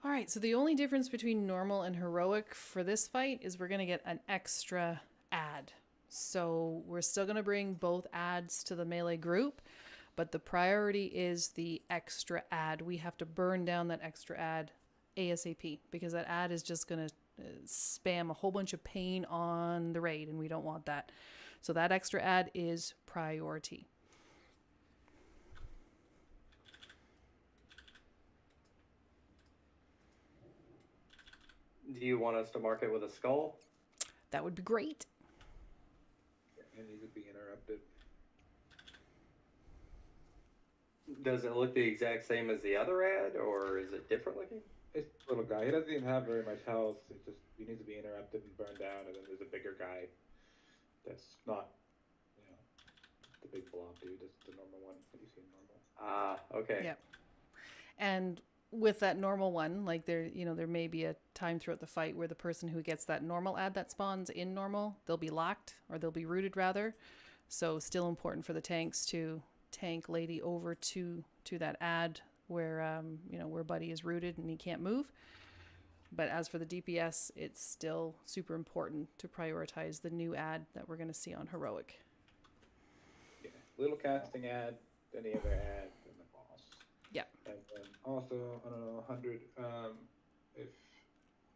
All right, so the only difference between normal and heroic for this fight is we're going to get an extra ad. So we're still going to bring both ads to the melee group, but the priority is the extra ad. We have to burn down that extra ad ASAP because that ad is just going to spam a whole bunch of pain on the raid, and we don't want that. So that extra ad is priority. Do you want us to mark it with a skull? That would be great. It needs to be interrupted. Does it look the exact same as the other ad, or is it different looking? It's a little guy. He doesn't even have very much health. It just he needs to be interrupted and burned down. And then there's a bigger guy that's not, the big blob dude. It's the normal one that you see in normal. Ah, okay. Yep. And with that normal one, like there may be a time throughout the fight where the person who gets that normal ad that spawns in normal, they'll be locked or they'll be rooted rather. So still important for the tanks to tank Lady over to that ad where where Buddy is rooted and he can't move. But as for the DPS, it's still super important to prioritize the new ad that we're going to see on heroic. Yeah, little casting ad, any other ad, and the boss. Yeah. And then also, I don't know, 100. If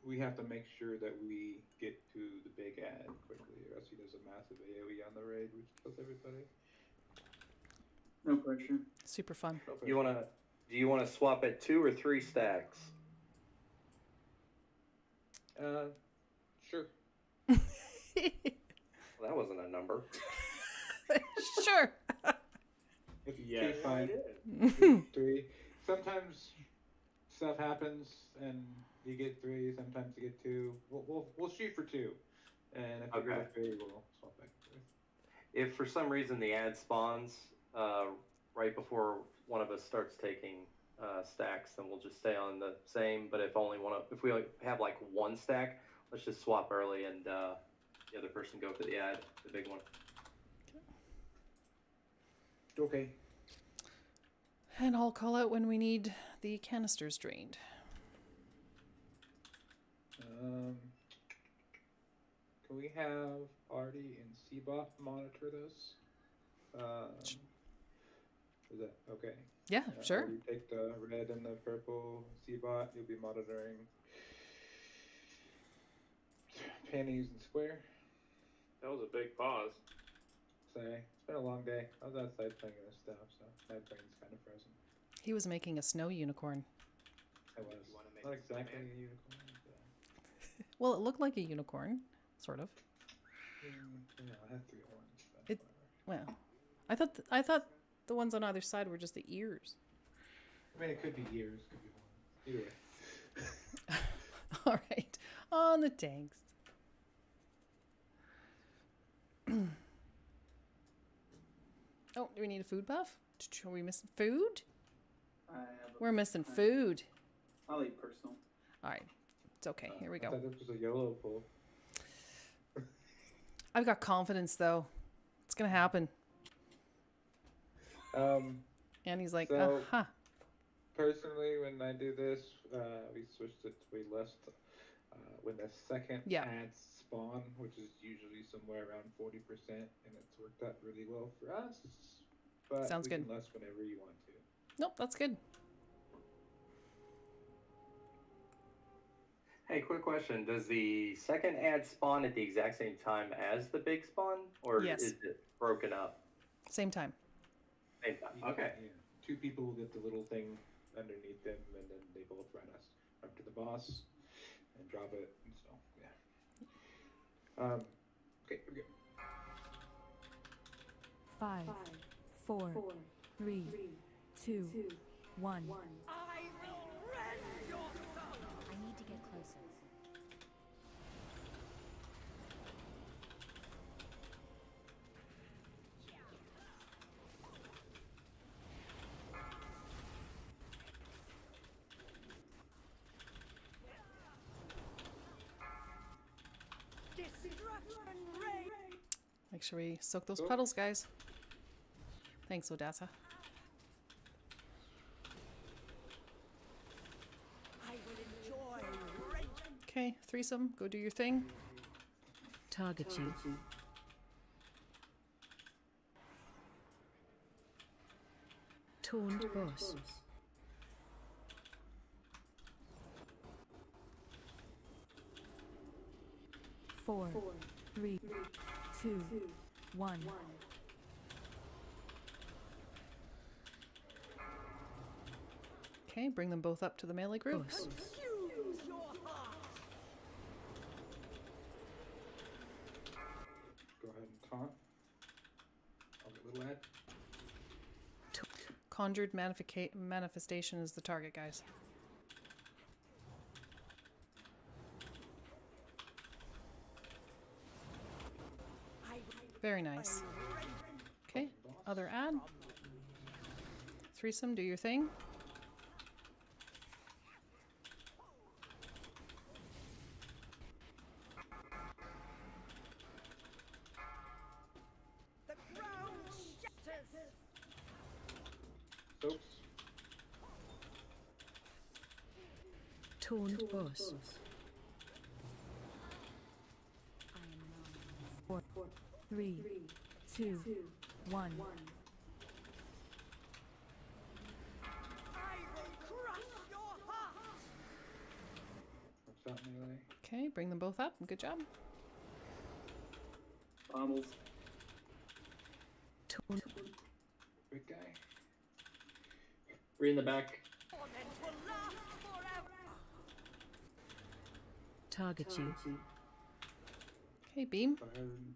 we have to make sure that we get to the big ad quickly, or else he does a massive AOE on the raid, which kills everybody. No pressure. Super fun. Do you want to swap it 2 or 3 stacks? Sure. Well, that wasn't a number. Sure. If you Yes, keep fine. I did. 3. Sometimes stuff happens and you get 3. Sometimes you get 2. We'll shoot for 2, and if we get 3, we'll swap back and forth. If for some reason the ad spawns right before one of us starts taking stacks, then we'll just stay on the same. But if we have like 1 stack, let's just swap early and the other person go for the ad, the big one. Okay. And I'll call out when we need the canisters drained. Can we have Artie and Seabot monitor this? Is that okay? Yeah, sure. You take the red and the purple Seabot. You'll be monitoring pennies and square. That was a big pause. Sorry, it's been a long day. I was outside playing this stuff, so my brain's kind of frozen. He was making a snow unicorn. I was. Not exactly a unicorn. But... Well, it looked like a unicorn, sort of. Yeah, I had 3 horns. Well, I thought the ones on either side were just the ears. I mean, it could be ears, could be horns. Either way. All right, on the tanks. Oh, do we need a food buff? Are we missing food? We're missing food. I'll eat personal. All right, it's okay. Here we I go. thought this was a YOLO pool. I've got confidence, though. It's gonna happen. And he's like, So, aha. Personally, when I do this, we switched it. We left when the second ads spawn, which is usually somewhere around 40%, and it's worked out really well for us. But Sounds we good. can less whenever you want to. Nope, that's good. Hey, quick question. Does the second ad spawn at the exact same time as the big spawn? Or Yes. is it broken up? Same time. Same time. Okay. Yeah. 2 people will get the little thing underneath them, and then they both run us. boss and drop it. And so yeah. Okay, here we go. 5, 4, 3, 2, 1. I will rend your soul! I need to get closer. Destruction reign! Make sure we soak those puddles, guys. Thanks, Odessa. I will enjoy rage. Okay, threesome, go do your thing. Target you. Taunt boss. Four, 3, 2, 1. Okay, bring them both up to the melee group. Confuse your heart! Go ahead and taunt. I'll get little lad. Conjured manifestation is the target, guys. Very nice. Okay, other ad. Threesome, do your thing. The ground shatters! Soaps. Taunt boss. 4, 3, 2, 1. I will crush your heart! What's that melee? Okay, bring them both up. Good job. Bottles. Taunt. Big guy. 3 in the back. Torment will last forever! Target you. Okay, beam. Go ahead and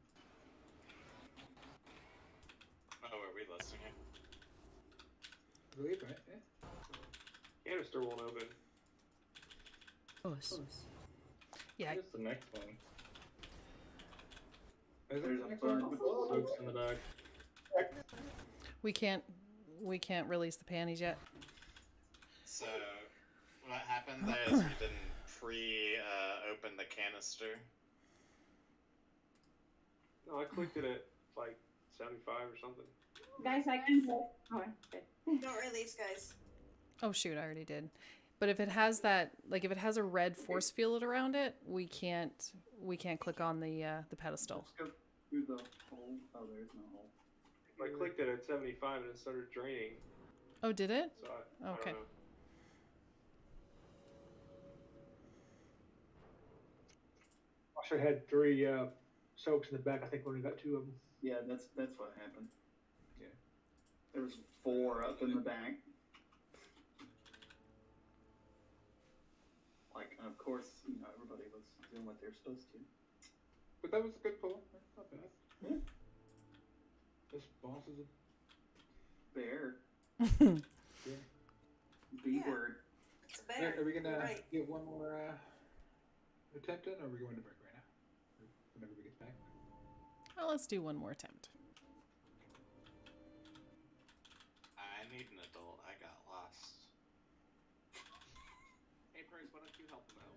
Oh, are we listening? relieve, right? Yeah. Canister won't open. Boss. Yeah, Here's the next one. Is There's it a next burn. one? Soaks in the back. we can't release the panties yet. So, what happened there is we didn't open the canister. No, I clicked it at like 75 or something. Guys, I can. Oh, okay. Don't release, guys. Oh shoot, I already did. But if it has that, like if it has a red force field around it, we can't click on the pedestal. Let's go through the hole. Oh, there's no hole. I clicked it at 75 and it started draining. Oh, did it? So I Okay. don't know. I should have had 3 soaks in the back. I think we only got 2 of them. Yeah, that's what happened. Yeah. There was 4 up in the back. Like, and of course, everybody was doing what they're supposed to. But that was a good pull. That's not bad. Yeah. This boss is a Bear. yeah. B Yeah. word. It's a bear. Are we gonna Right. get one more attempt in, or are we going to break right now? Whenever we get back. Well, let's do one more attempt. I need an adult. I got lost. Hey, Purse, why don't you help him out?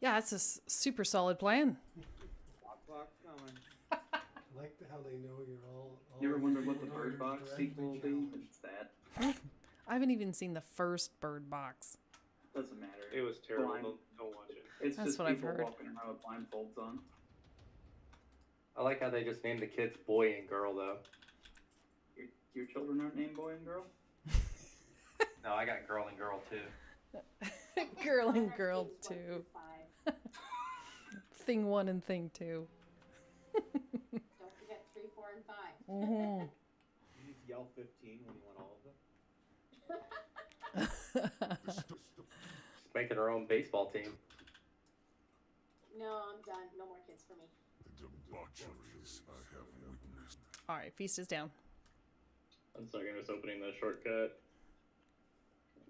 Yeah, it's a super solid plan. Clock's coming. I like how they know you're all You ever wondered what the you're Bird Box directly sequel will be? challenged. It's that. I haven't even seen the first Bird Box. Doesn't matter. It was terrible. Blind. Don't watch it. It's That's just what I've people heard. walking around with blindfolds on. I like how they just named the kids boy and girl though. Your children aren't named boy and girl? No, I got girl and girl too. Girl and girl too. Thing 1 and thing 2. Don't forget 3, 4, and 5. Mm-hmm. You just yell 15 when you want all of them. making her own baseball team. No, I'm done. No more kids for me. All right, feast is down. I'm sorry, I'm just opening the shortcut.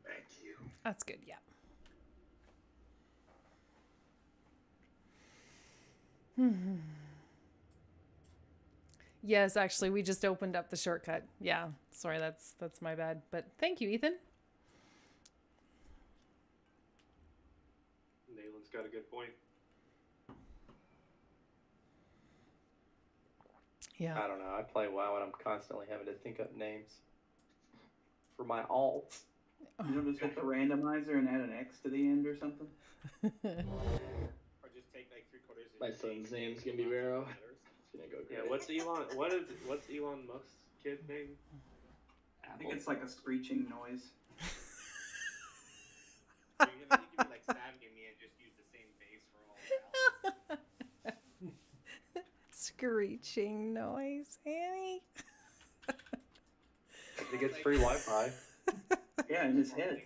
Thank you. That's good. Yeah. Yes, actually, we just opened up the shortcut. Yeah, sorry, that's my bad. But thank you, Ethan. Nalen's got a good point. Yeah. I don't know. I play WoW and I'm constantly having to think up names for my alts. You don't just hit the randomizer and add an X to the end or something? Or just take like 3/4 of My your son's name, name's gonna be Vero. letters. It's gonna go Yeah, great. what's Elon Musk's kid name? I think it's like a screeching noise. So you're gonna think you'd be like stabbing me and just use the same base for all that. Screeching noise, Annie. He gets free Wi-Fi. Yeah, in his head.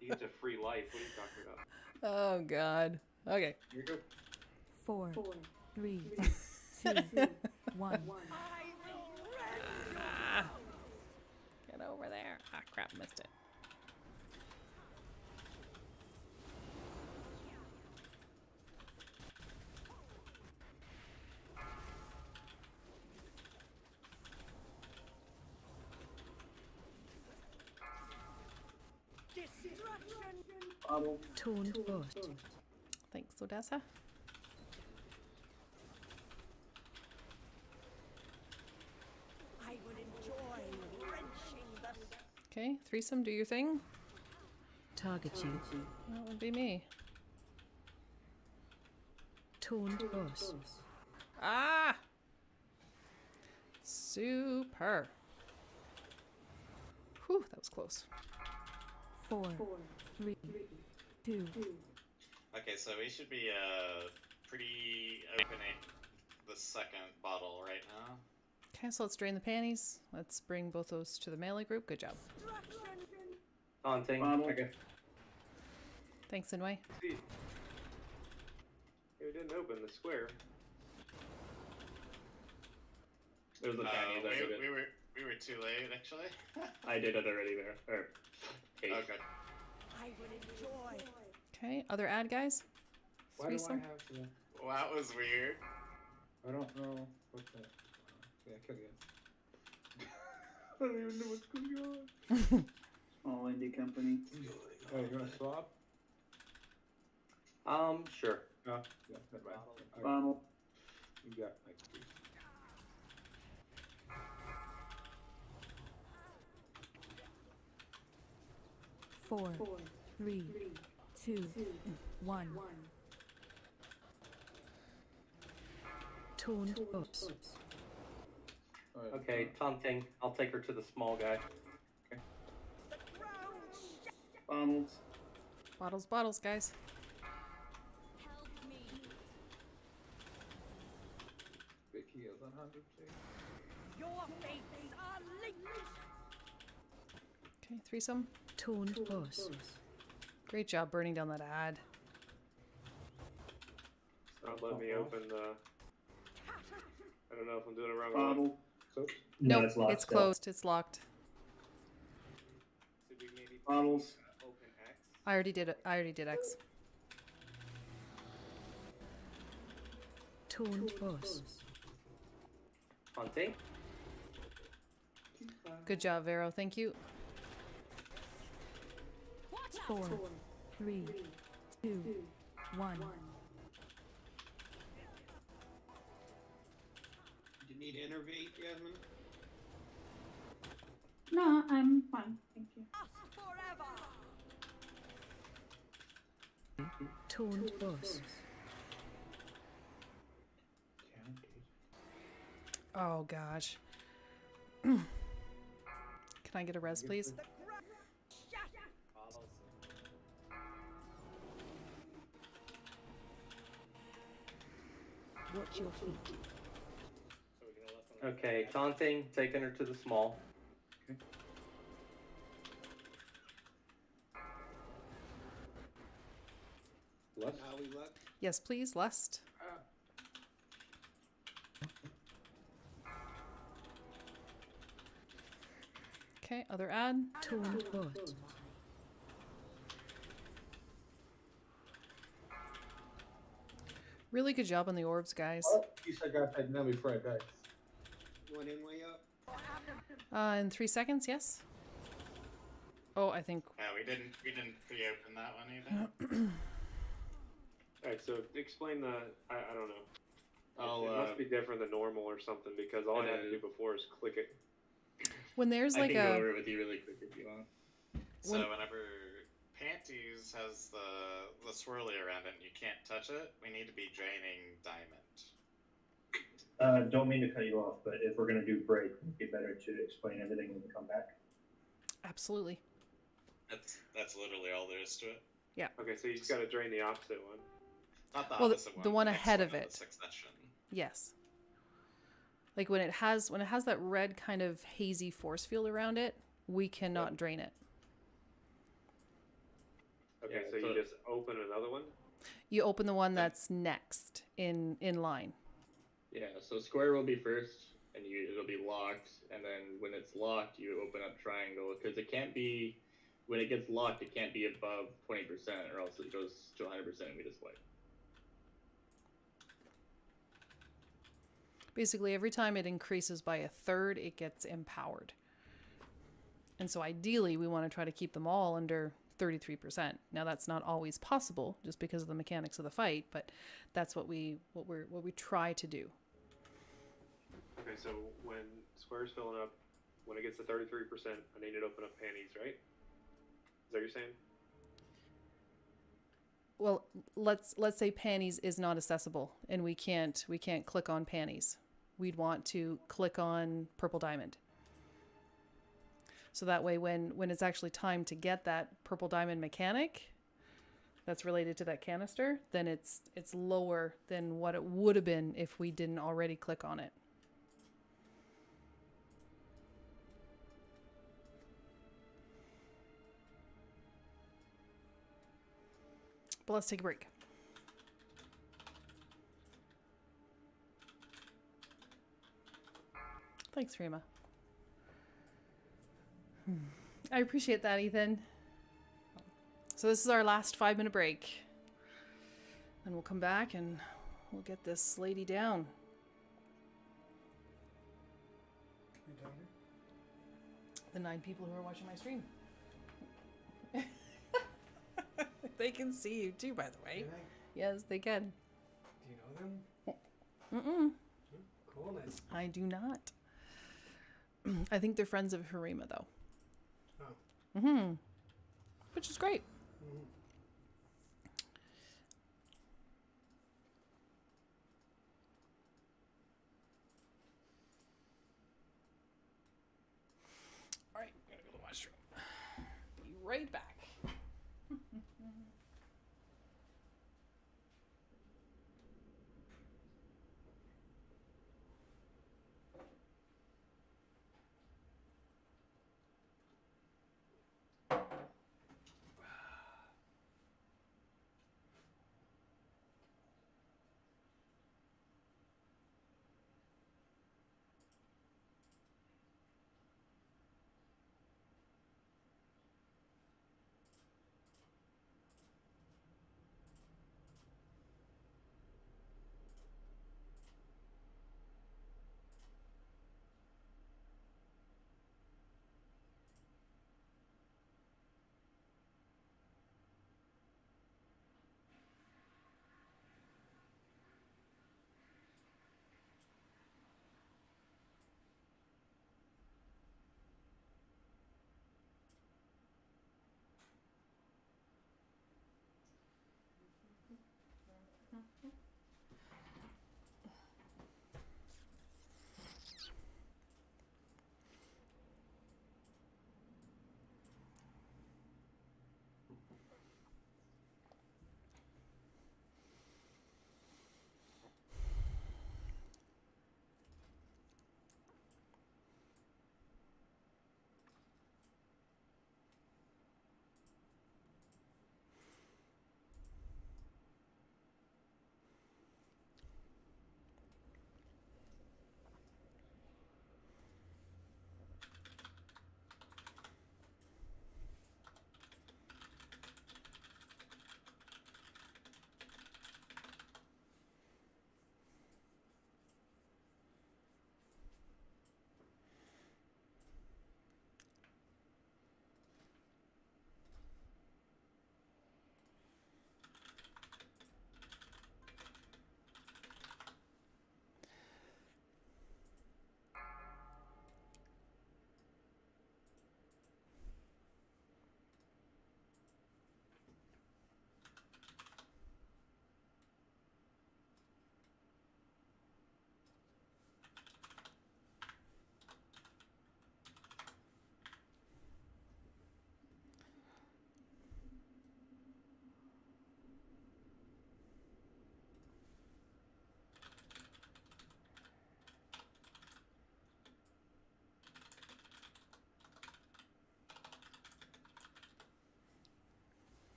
He gets a free life. What are you talking about? Oh God. Okay. Here you go. 4, 3, 2, 1. Get over there. Ah, crap, missed it. Torn bust. Thanks, Odessa. I would enjoy wrenching the Okay, threesome, do your thing. Target you. That would be me. Torn boss. Ah! Super. Whew, that was close. 4, 3, 2. Okay, so we should be pretty opening the second bottle right now. Okay, so let's drain the panties. Let's bring both those to the melee group. Good job. Taunting. Okay. Thanks, Inway. See, we didn't open the square. It was the panties. I did it. We were too late, actually. I did it already there. Or, eight. Okay. I would enjoy. Okay, other ad guys? Why do I Threesome? have to? Well, that was weird. I don't know what that. Yeah, kill you. I don't even know what's going on. Small indie company. Oh, you wanna swap? Sure. No, yeah, never mind. Bottle. You got like 3. 4, 3, 2, 1. Torn boss. Okay, taunting. I'll take her to the small guy. Bottles. Bottles, bottles, guys. Vicky is 100 too. Your fates are linked. Okay, threesome. Torn boss. Great job burning down that ad. Not let me open the. I don't know if I'm doing it wrong. Bottle. No, Nope, it's locked. it's closed. It's locked. Should we maybe Bottles. open X? I already did it. I already did X. Torn boss. Taunting. Good job, Vero. Thank you. 4, 3, 2, 1. Do you need to intervene, Jasmine? No, I'm fine. Thank you. Torn boss. Oh, gosh. Can I get a res, please? Bottles. Watch your feet. So we're gonna let them. Okay, taunting. Taking her to the small. Lust? Now we look. Yes, please, lust. Okay, other ad. Taunt bot. Really good job on the orbs, guys. Oh, at least I got that done before I died. One in, way up. In 3 seconds, yes. Oh, I think. Yeah, we didn't pre-open that one either. Alright, so explain the. I don't know. I'll, It must be different than normal or something because all I had to do before is click it. When there's I like can go a. over it with you really quick if you want. So whenever panties has the swirly around it and you can't touch it, we need to be draining diamond. Don't mean to cut you off, but if we're gonna do break, it'd be better to explain everything when we come back. Absolutely. That's literally all there is to it. Yeah. Okay, so you just gotta drain the opposite one. Not the Well, opposite one. the one next ahead one of in it. The succession. Yes. Like when it has that red kind of hazy force field around it, we cannot drain it. Okay, Yeah, so you just open another one? You open the one that's next in line. Yeah, so square will be first, and it'll be locked, and then when it's locked, you open up triangle, because it can't be, when it gets locked, it can't be above 20%, or else it goes to 100% and we just wipe. Basically, every time it increases by a third, it gets empowered. And so ideally, we want to try to keep them all under 33%. Now, that's not always possible just because of the mechanics of the fight, but that's what we try to do. Okay, so when square's filling up, when it gets to 33%, I need to open up panties, right? Is that what you're saying? Well, let's say panties is not accessible and we can't click on panties. We'd want to click on purple diamond. So that way when it's actually time to get that purple diamond mechanic that's related to that canister, then it's lower than what it would have been if we didn't already click on it. But let's take a break. Thanks, Rima. I appreciate that, Ethan. So this is our last 5-minute break. And we'll come back and we'll get this lady down. You down here? The 9 people who are watching my stream. They can see you too, by the way. Can I? Yes, they can. Do you know them? Mm-mm. Coolness. I do not. I think they're friends of Harima, though. Oh. Mm-hmm. Which is great. Mm-hmm. All right, gotta go to the washroom. Be right back.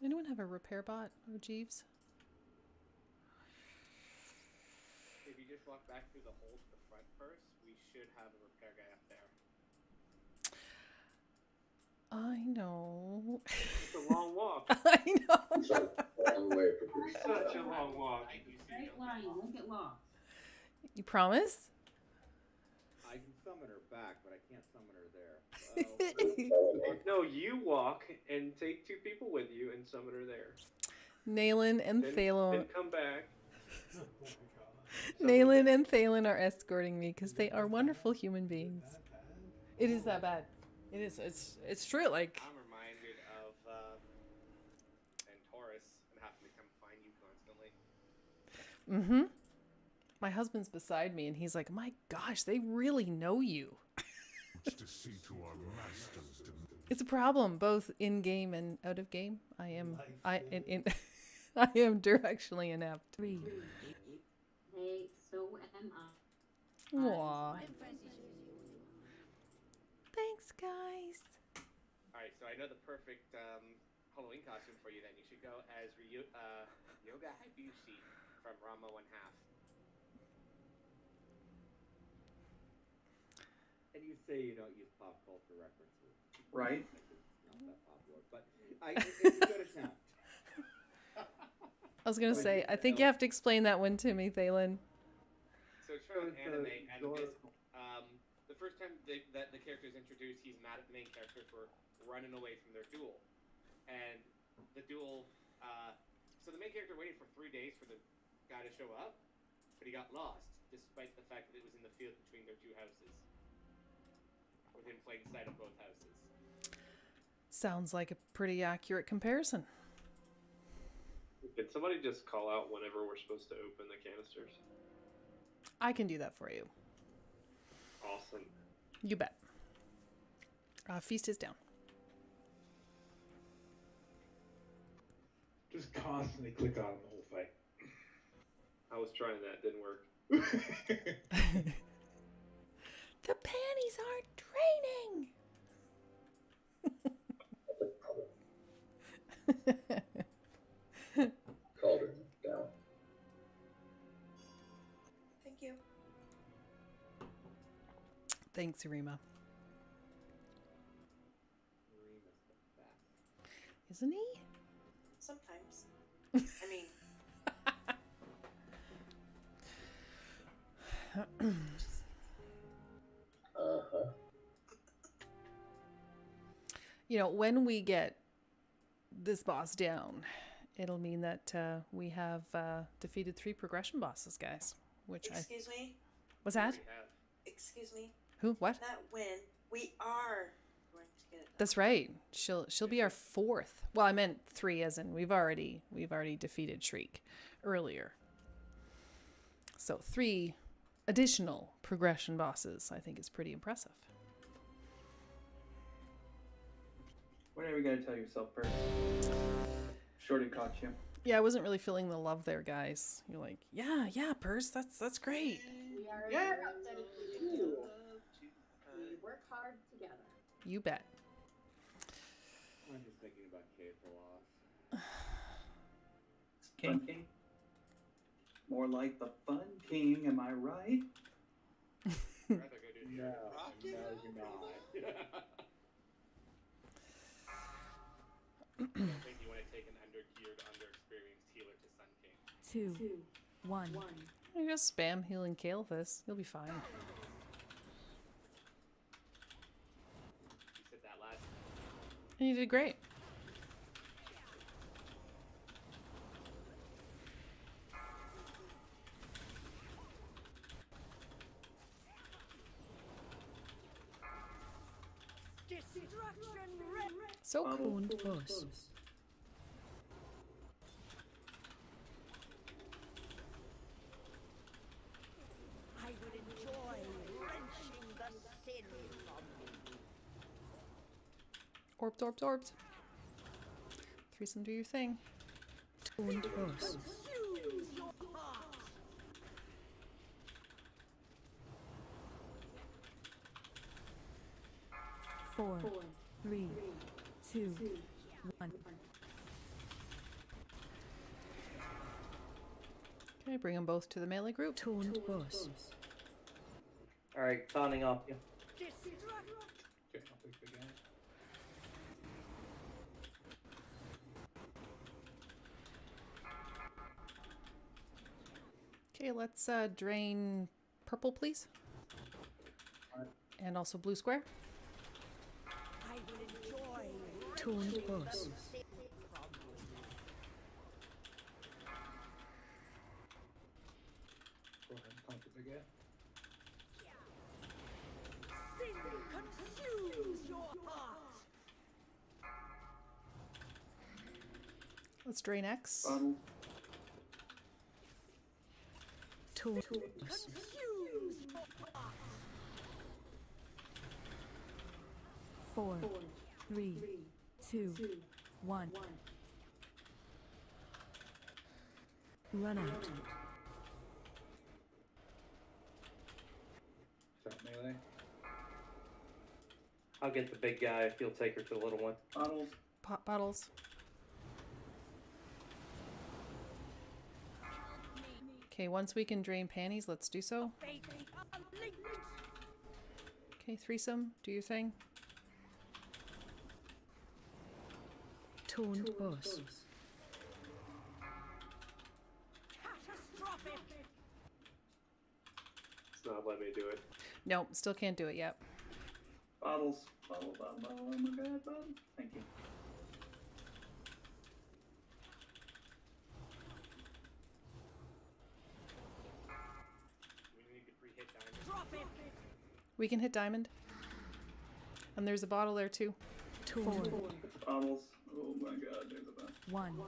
Anyone have a repair bot or Jeeves? If you just walk back through the hole to the front first, we should have a repair guy up there. I know. It's a long walk. I know. It's a long way for Such a long walk. Straight line, you won't get lost. You promise? I can summon her back, but I can't summon her there. No, you walk and take 2 people with you and summon her there. Naylin and Then Thalon. come back. Naylin and Thalon are escorting me because they are wonderful human beings. It is that bad. It is. It's true. Like, I'm reminded of and Taurus and having to come find you constantly. mm-hmm. My husband's beside me and he's like, "My gosh, they really know you." It's a problem both in game and out of game. I am I am directionally inept. 3, Hey, so am I. Aww. Thanks, guys. Alright, so I know the perfect Halloween costume for you then. You should go as Yoga Habushi from Rama 1/2. And you say you don't use pop culture references. Right. It's not that popular, but it's a good attempt. I was gonna say, I think you have to explain that one to me, Thalen. So it's from an anime, and this, the first time that the character is introduced, he's mad at the main character for running away from their duel. And the duel, so the main character waited for 3 days for the guy to show up, but he got lost, despite the fact that it was in the field between their 2 houses. With him playing sight of both houses. Sounds like a pretty accurate comparison. Can somebody just call out whenever we're supposed to open the canisters? I can do that for you. Awesome. You bet. Feast is down. Just constantly click on the whole fight. I was trying that, didn't work. The panties aren't draining. Cauldron down. Thank you. Thanks, Rima. Rima's the best. Isn't he? Sometimes. I mean, You know, when we get this boss down, it'll mean that we have defeated 3 progression bosses, guys. excuse me. What's that? Excuse me. Who? What? Not when. We are going to get it done. That's right. She'll be our 4th. Well, I meant 3, as in we've already defeated Shriek earlier. So 3 additional progression bosses, I think, is pretty impressive. Whatever you gotta tell yourself first. Shorty caught you. Yeah, I wasn't really feeling the love there, guys. You're like, yeah, Purse, that's great. We are very dedicated to you. We work hard together. You bet. I'm just thinking about Kate for loss. King King. More like the Fun King, am I right? I'd rather go do the No, other no, you're not. I don't think you want to take an under-geared, under-experienced healer to Sun King. 2, 1. You just spam healing Kael'thas. You'll be fine. You said that last time. And you did great. Destruction ready. So cool. Horned boss. I would enjoy wrenching the sin from me. Orbed. Threesome, do your thing. Horned boss. Use your heart. 4, 3, 2, 1. bring them both to the melee group. Toned boss. All right, conning off you. Okay, I'll take big ant. Okay, let's drain purple, please. And also blue square. I will enjoy Toned boss. Go ahead and conquer big ant. Sin consumes your heart. Let's drain X. Bottle. Toned boss. Consumes your heart. 4, 3, 2, 1. Run out. Is that melee? I'll get the big guy if you'll take her to the little one. Bottles. Pop bottles. Okay, once we can drain panties, let's do so. Okay, threesome, do your thing. Toned boss. Catastrophic. It's not letting me do it. No, still can't do it yet. Bottles. Bottle. Oh my god, bottle. Thank you. We need to pre-hit diamond. Drop it. We can hit diamond. And there's a bottle there too. 4, Bottles. Oh my god, there's a bunch. 1.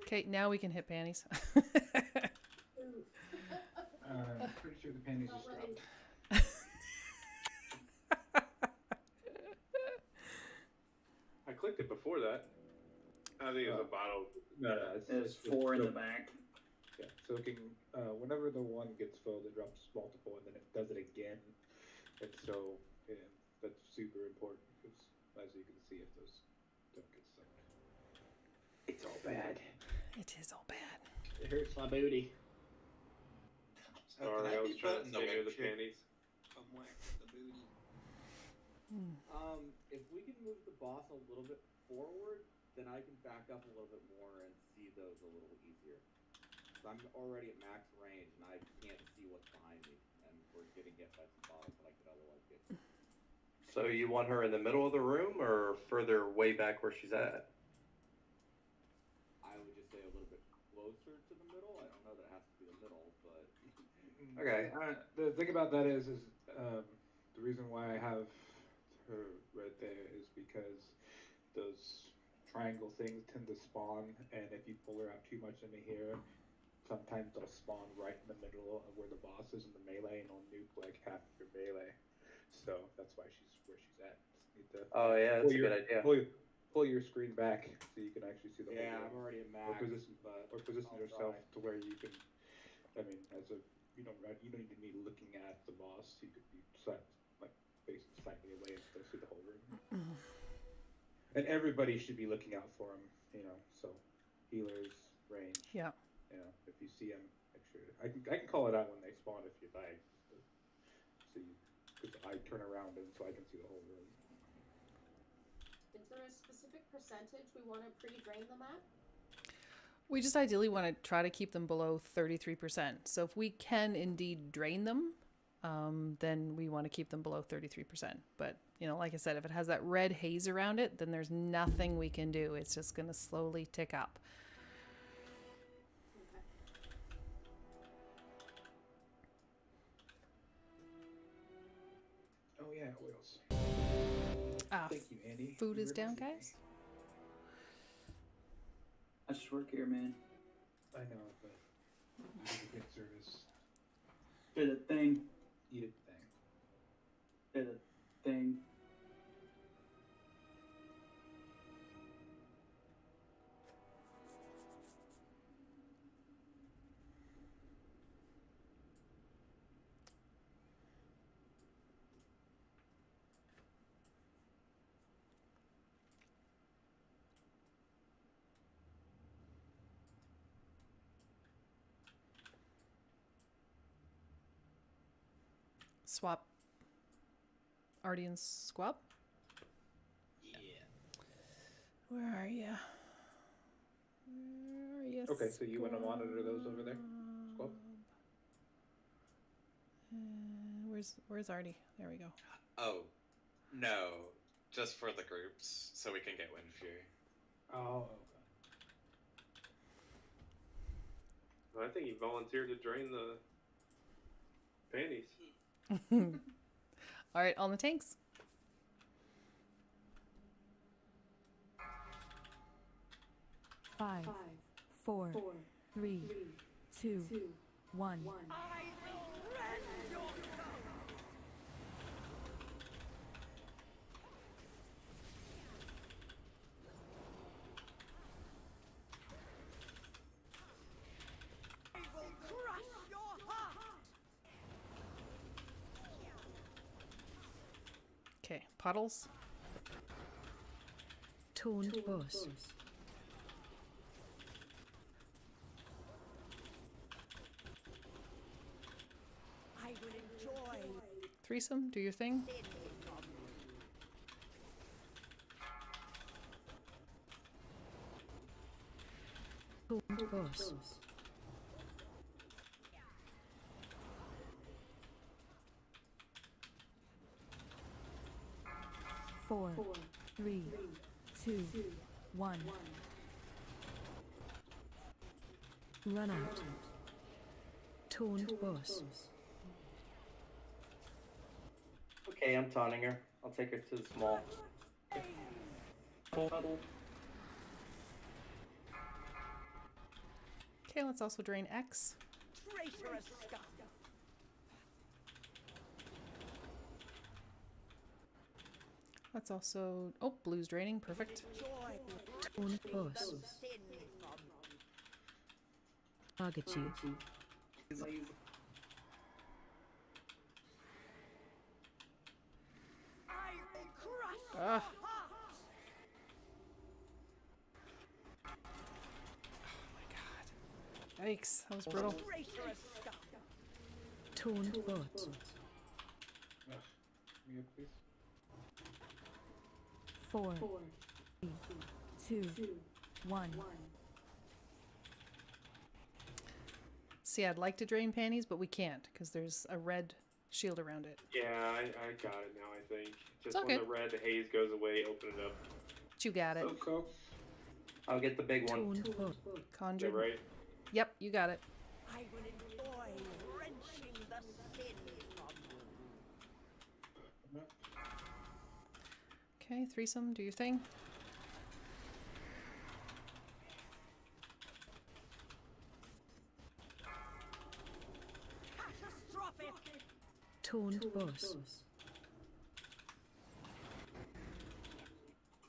Okay, now we can hit panties. I'm pretty sure the panties just dropped. I clicked it before that. I think it's a bottle. No, There's 4 in the back. Yeah, so it can, whenever the one gets filled, it drops multiple, and then it does it again. And so, yeah, that's super important because, as you can see, if those don't get sucked, it's all bad. It is all bad. It hurts my booty. Sorry, I was trying to stay near the panties. Come whack the booty. If we can move the boss a little bit forward, then I can back up a little bit more and see those a little easier. So I'm already at max range and I can't see what's behind me, and we're getting hit by some bottles that I could otherwise get. So you want her in the middle of the room or further way back where she's at? I would just say a little bit closer to the middle. I don't know that it has to be the middle, but Okay. The thing about that is the reason why I have her right there is because those triangle things tend to spawn, and if you pull her out too much into here, sometimes they'll spawn right in the middle of where the boss is in the melee, and it'll nuke like half of your melee. So that's why she's where she's at. Just need to Oh yeah, that's a good idea. pull your screen back so you can actually see the whole yeah, room. I'm already at max. Or position I'll yourself try. to where you can. I mean, you don't even need looking at the boss. You could be facing slightly away and still see the whole room. And everybody should be looking out for him. So healers, range. Yeah. If you see them, make sure. I can call it out when they spawn if you like. Because I turn around and so I can see the whole room. Is there a specific percentage we want to pre-drain them at? We just ideally want to try to keep them below 33%. So if we can indeed drain them, then we want to keep them below 33%. But, like I said, if it has that red haze around it, then there's nothing we can do. It's just going to slowly tick up. Oh yeah, oils. Thank you, Andy. Food is down, guys. I just work here, man. I know, but you did a good service. Did a thing. You did the thing. Did a thing. Swap. Artie and Squab? Yeah. Where are you? Okay, so you want to monitor those over there? Squab? Where's Artie? There we go. Oh, no. Just for the groups, so we can get Wind Fury. Oh, Well, I think he volunteered to drain the panties. All right, on the tanks. Five, four, three, two, one. Okay, puddles. Toned bus. I will enjoy Threesome, do your thing. Toned bus. Four, three, two, one. Run out. Toned bus. Okay, I'm taunting her. I'll take her to the small. Puddle. Okay, let's also drain X. traitorous scum. Let's also... Oh, blue's draining. Perfect. Toned bus. Target you. Ah. Yikes, that was brutal. Toned bot. Me up, please. Four, three, two, one. See, I'd like to drain panties, but we can't because there's a red shield around it. Yeah, I got it now, I think. Just It's when okay. the red, the haze goes away, open it up. But you got it. Cool. I'll get the big one. Conjured. Is that right? Yep, you got it. I will enjoy wrenching the sin from you. Okay, threesome, do your thing. Catastrophic. Toned bus.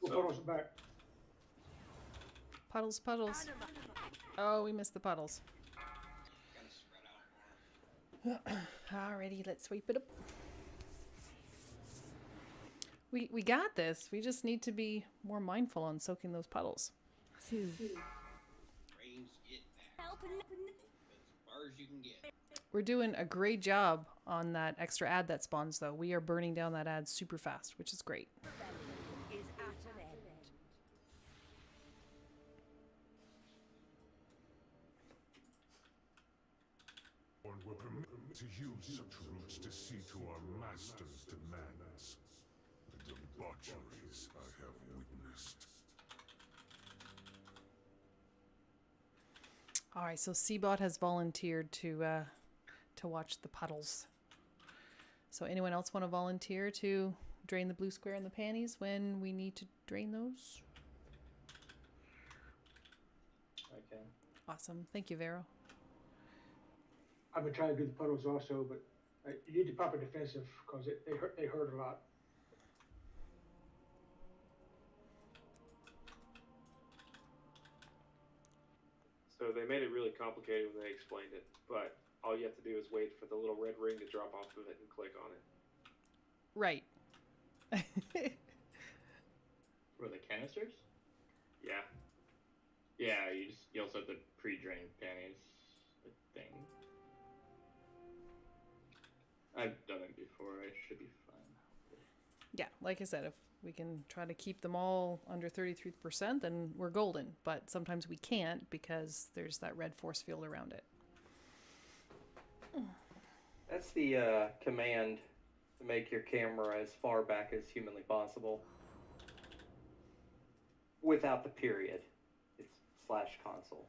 Puddles back. Puddles, puddles. Oh, we missed the puddles. Alrighty, let's sweep it up. We got this. We just need to be more mindful on soaking those puddles. Two. Range it back. As far as you can get. We're doing a great job on that extra ad that spawns, though. We are burning down that ad super fast, which is great. Is at an end. One will permit to use such routes to see to our master's demands. The debaucheries I have witnessed. All right, so Seabot has volunteered to watch the puddles. So anyone else want to volunteer to drain the blue square and the panties when we need to drain those? Okay. Awesome. Thank you, Vero. I've been trying to do the puddles also, but you need to pop a defensive because they hurt a lot. So they made it really complicated when they explained it, but all you have to do is wait for the little red ring to drop off of it and click on it. Right. Were the canisters? Yeah. Yeah, you also have the pre-drained panties thing. I've done it before. I should be fine. Yeah, like I said, if we can try to keep them all under 33%, then we're golden. But sometimes we can't because there's that red force field around it. That's the command to make your camera as far back as humanly possible. Without the period. It's /console.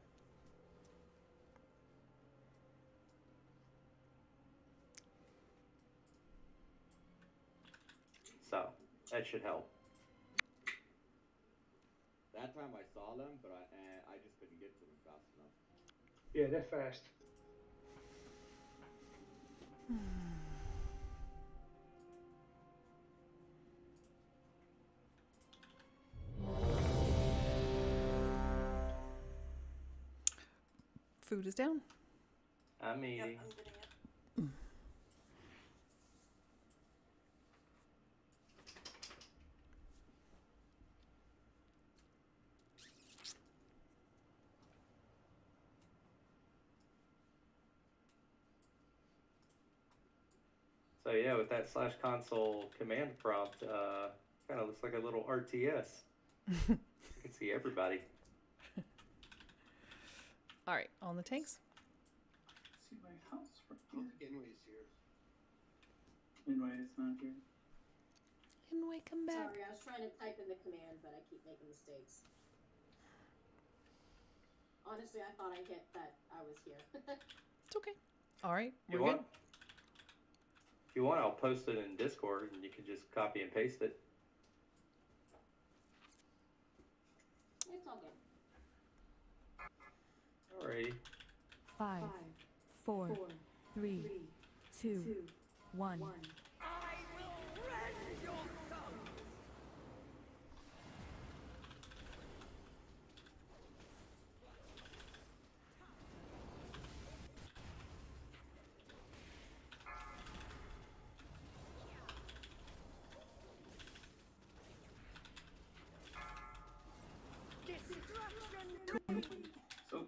So, that should help. That time I saw them, but I just couldn't get to them fast enough. Yeah, they're fast. Food is down. I'm eating. Yep, I'm getting it. So yeah, with that /console command prompt, kind of looks like a little RTS. You can see everybody. All right, on the tanks. See my house from Oh, here. Inway's here. Anyway, it's not here. Inway, come back. Sorry, I was trying to type in the command, but I keep making mistakes. Honestly, I thought I hit that I was here. It's okay. All right, If we're good. If you want, I'll post it in Discord and you can just copy and paste it. It's all good. Alrighty. 5, 4, 3, 2, 1. I will rend your souls! Destruction! So,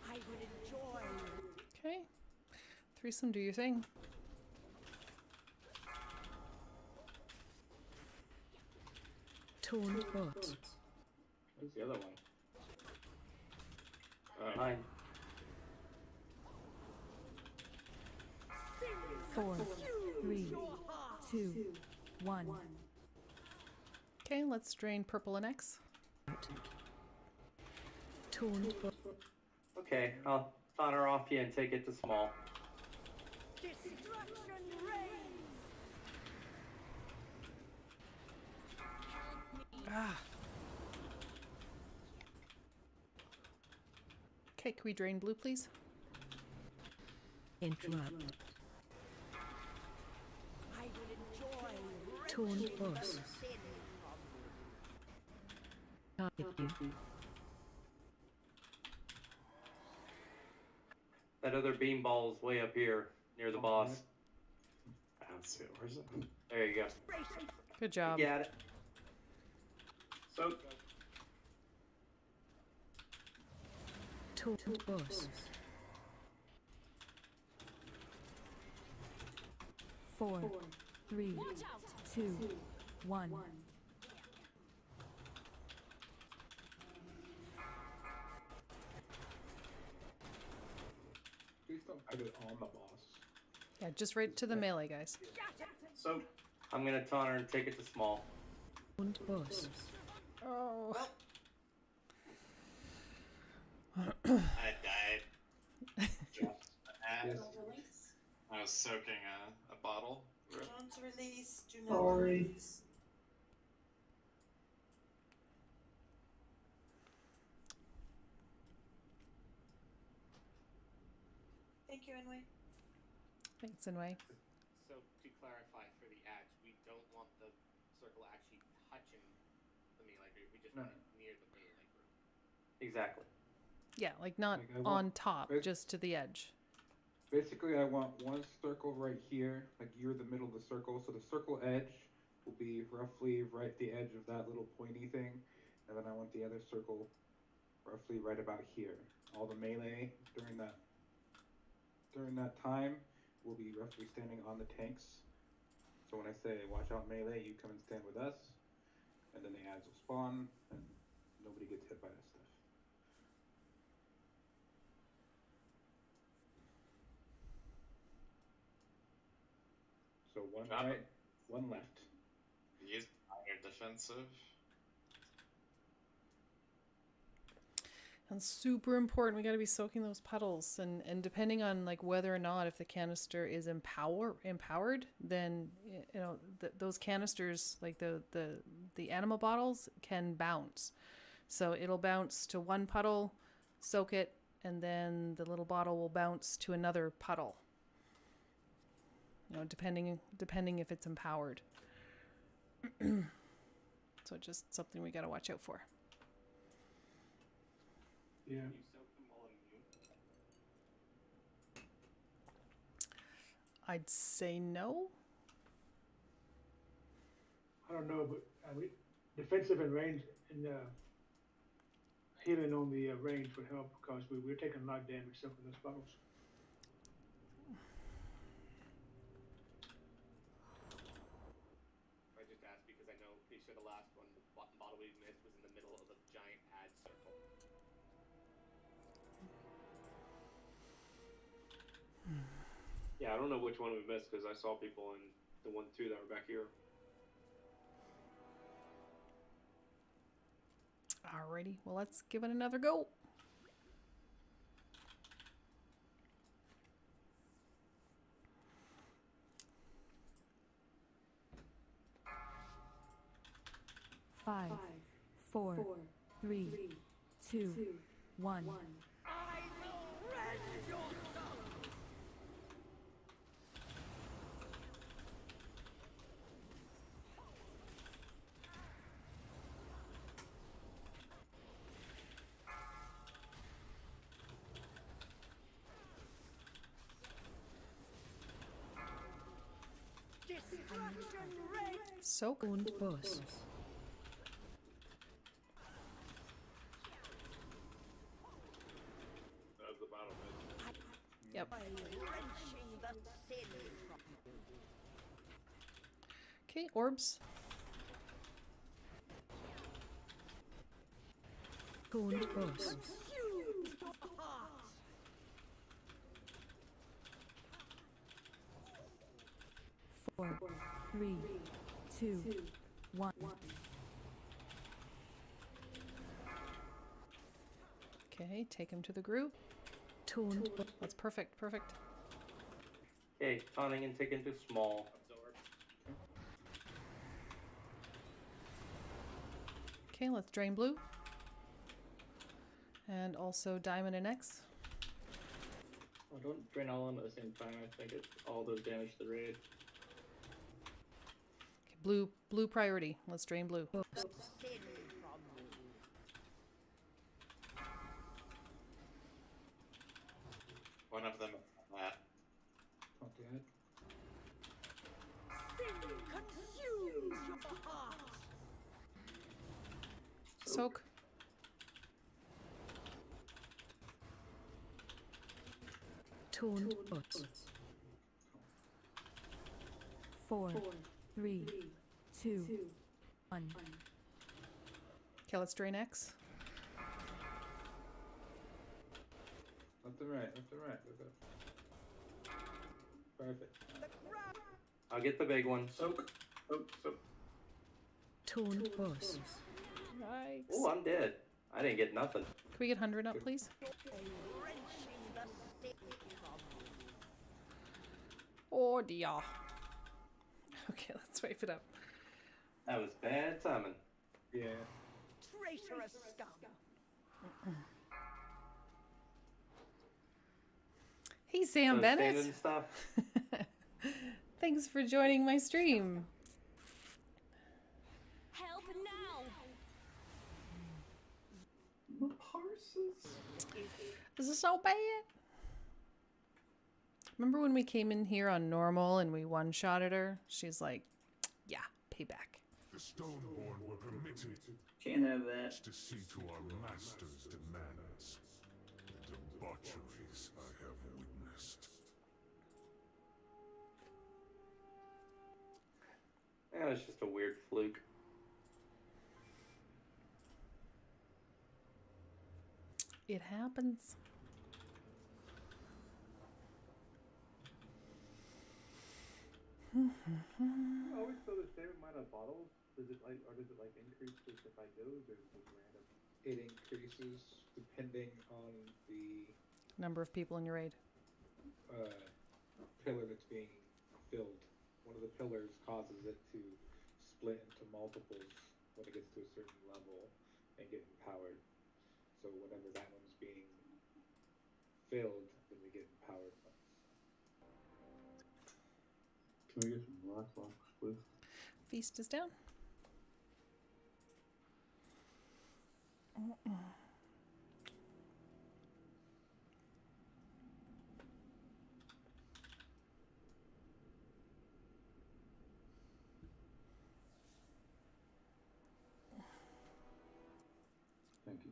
I would enjoy. Okay. Threesome, do your thing. Taunt bot. Where's the other one? Mine. 4, 3, 2, 1. Okay, let's drain purple and X. Taunt bot. Okay, I'll honor off you and take it to small. Destruction reigns! Ah. Okay, can we drain blue, please? Interrupt. I would enjoy Taunt boss. Target you. That other beam ball is way up here near the boss. I don't see it. Where's it? There you go. Good job. You got it. so Taunt boss. 4, 3, 2, 1. Please don't put it on the boss. Yeah, just right to the melee, guys. so I'm gonna taunt her and take it to small. Taunt boss. Oh. I died. Dropped an Yes. Don't release. I was soaking a bottle. Don't release. Do not Sorry. release. Thank you, Inway. Thanks, Inway. So to clarify for the ads, we don't want the circle actually touching the melee group. We just want it near the melee group. Exactly. Yeah, like not Like, I on want- top, bas- just to the edge. Basically, I want one circle right here, like you're the middle of the circle, so the circle edge will be roughly right at the edge of that little pointy thing, and then I want the other circle roughly right about here. All the melee during that time will be roughly standing on the tanks. So when I say watch out melee, you come and stand with us, and then the ads will spawn, and nobody gets hit by that stuff. So one Drop right, one left. Use your defensive. And super important, we got to be soaking those puddles, and depending on like whether or not if the canister is empowered, then you know those canisters, like the animal bottles, can bounce. So it'll bounce to one puddle, soak it, and then the little bottle will bounce to another puddle. You know, depending if it's empowered. So just something we got to watch out for. Yeah. You soak them while immune? I'd say no. I don't know, but I mean, defensive and range and healing on the range would help because we're taking a lot of damage soaking those bottles. I just asked because I know pretty sure the last one, the bottle we missed, was in the middle of a giant ad circle. Yeah, I don't know which one we missed because I saw people in the 1-2 that were back here. Alrighty, well let's give it another go. Five, four, three, two, one. I will rend your souls! Destruction rate! Soak. Und Boss. That was the bottom edge. Yep. Wrenching the sin from you. Okay, orbs. Und Boss. Consume your heart! Four, three, two, one. Okay, take him to the group. Taunt. That's perfect, perfect. Okay, taunting and taken to small. Absorb. Okay, let's drain blue. And also diamond and X. Oh, don't drain all of them at the same time. I think it all does damage to the raid. Okay, blue priority. Let's drain blue. Sin from you. One of them that. Taunt the ad. Sin consumes your heart! Soak. Taunt Boss. Four, three, two, one. Okay, let's drain X. Left and right, left and right. Perfect. I'll get the big one. Soak. Taunt Boss. Nice. Oh, I'm dead. I didn't get nothing. Can we get 100 up, please? Wrenching the sin from you. Oh dear. Okay, let's wipe it up. That was bad timing. Yeah. Traitorous scum! Hey Sam So Bennett. standing stuff. Thanks for joining my stream. Help now! This is so bad. Remember when we came in here on normal and we one-shotted her? She's like, yeah, payback. Stoneborn were permitted Can't have that. to see to our master's demands. The debaucheries I have witnessed. Yeah, it's just a weird fluke. It happens. I always fill the same amount of bottles. Does it increase if I do, or is it just random? It increases depending on the Number of people in your raid. pillar that's being filled. One of the pillars causes it to split into multiples when it gets to a certain level and get empowered. So whenever that one's being filled, then we get empowered ones. Can we get some rock blocks, please? Feast is down. Thank you.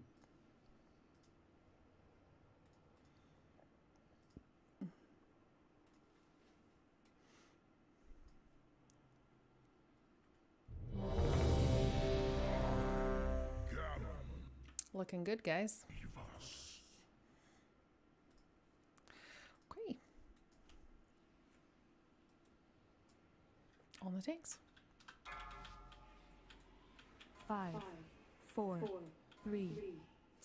Looking good, guys. Okay. On the tanks. 5, 4, 3,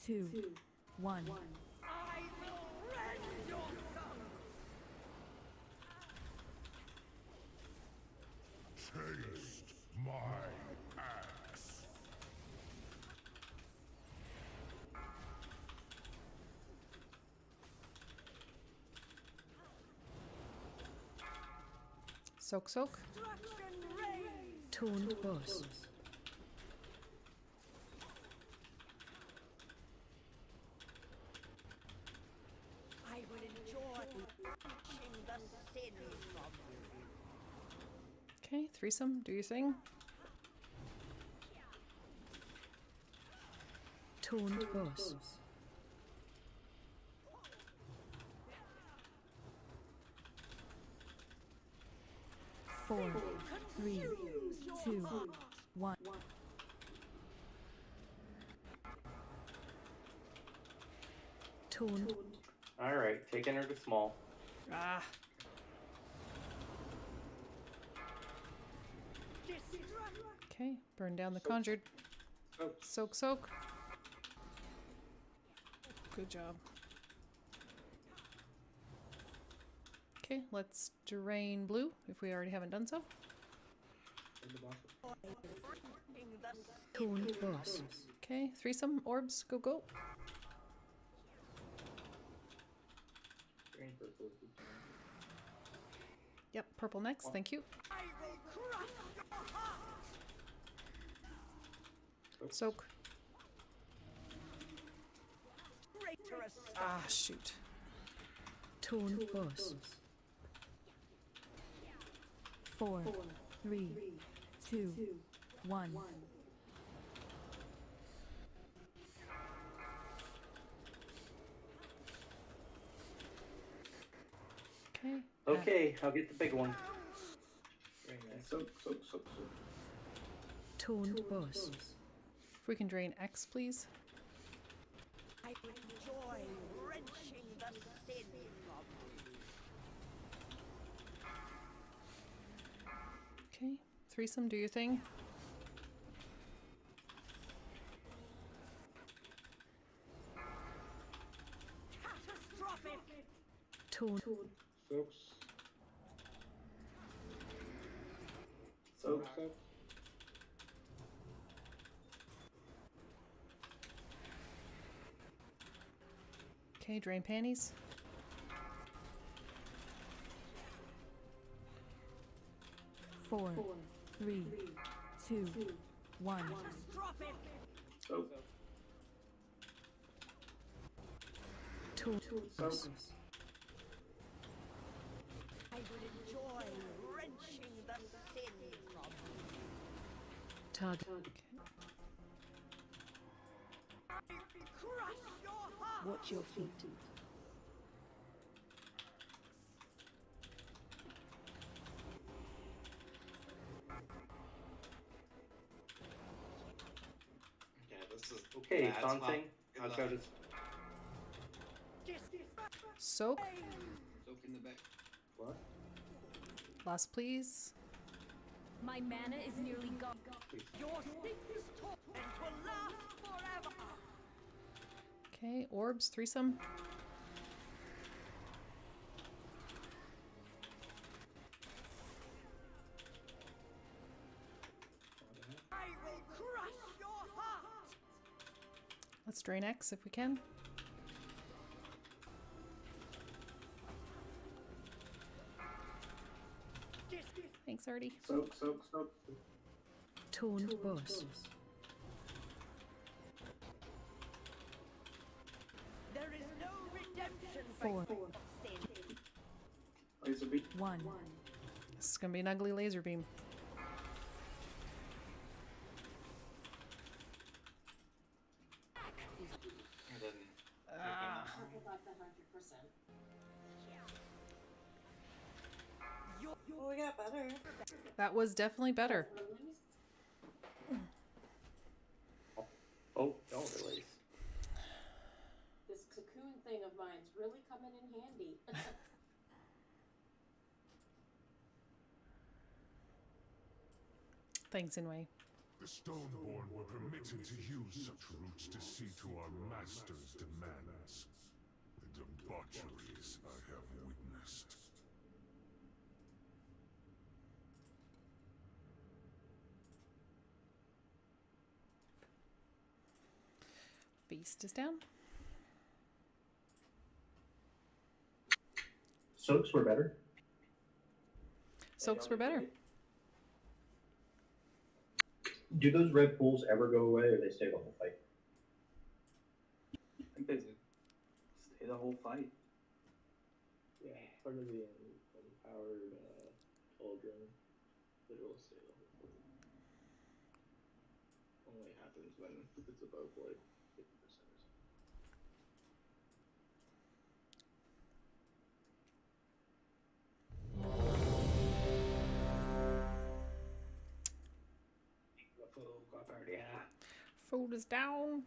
2, 1. I will rend your tongue. Taste my axe. Soak, soak. Tone boss. I will enjoy watching the sin from you. Okay, threesome, do your thing. Tone boss. Four, 3, 2, 1. Tone. Alright, taking her to small. Ah. Okay, burn down the conjured. Soak, soak. Good job. Okay, let's drain blue if we already haven't done so. Tone boss. Okay, threesome, orbs, go, go. Yep, purple next, thank you. I will crush your heart. Soak. Traitorous. Ah, shoot. Tone boss. 4, 3, 2, 1. Okay. Okay, I'll get the big one. Soak. Tone boss. If we can drain X, please. I will enjoy wrenching the sin from you. Okay, threesome, do your thing. Catastrophic. Tone. Soaks. Soak. Okay, drain panties. Four, 3, 2, 1. Catastrophic. Soak. Tone boss. I will enjoy wrenching the sin from you. Target. Crush your heart! Watch your feet. Okay, this is Okay, bad spot. taunting. Good I've luck. got his. Soak. Soak in the back. What? Last, please. My mana is nearly gone. Your sickness torment will last forever. Okay, orbs, threesome. I will crush your heart. Let's drain X if we can. Thanks, Artie. Soak. Taunt boss. There is no redemption 4, for sin. Laser beam. 1. This is gonna be an ugly laser beam. And then Purple got the 100%. Oh, we got better. That was definitely better. Oh, don't release. This cocoon thing of mine's really coming in handy. Thanks, Inway. The Stoneborn were permitted to use such roots to see to our master's demands. The debaucheries I have witnessed. Beast is down. Soaks were better. Soaks were better. Do those red pools ever go away, or they stay the whole fight? I think they stay the whole fight. Yeah, part of the empowered cauldron. It will stay the whole thing. Only happens when it's above like 50% or something. Yeah. Food is down.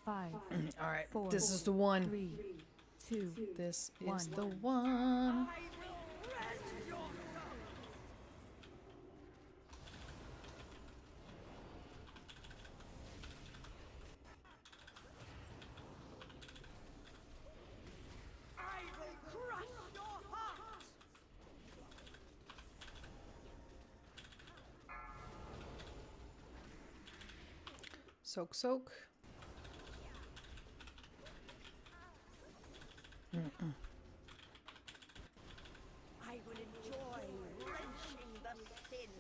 Five. All right, 4, this is the one. 3, 2, This 1. is the one. I will crush your heart. Soak, soak. I will enjoy wrenching the sin.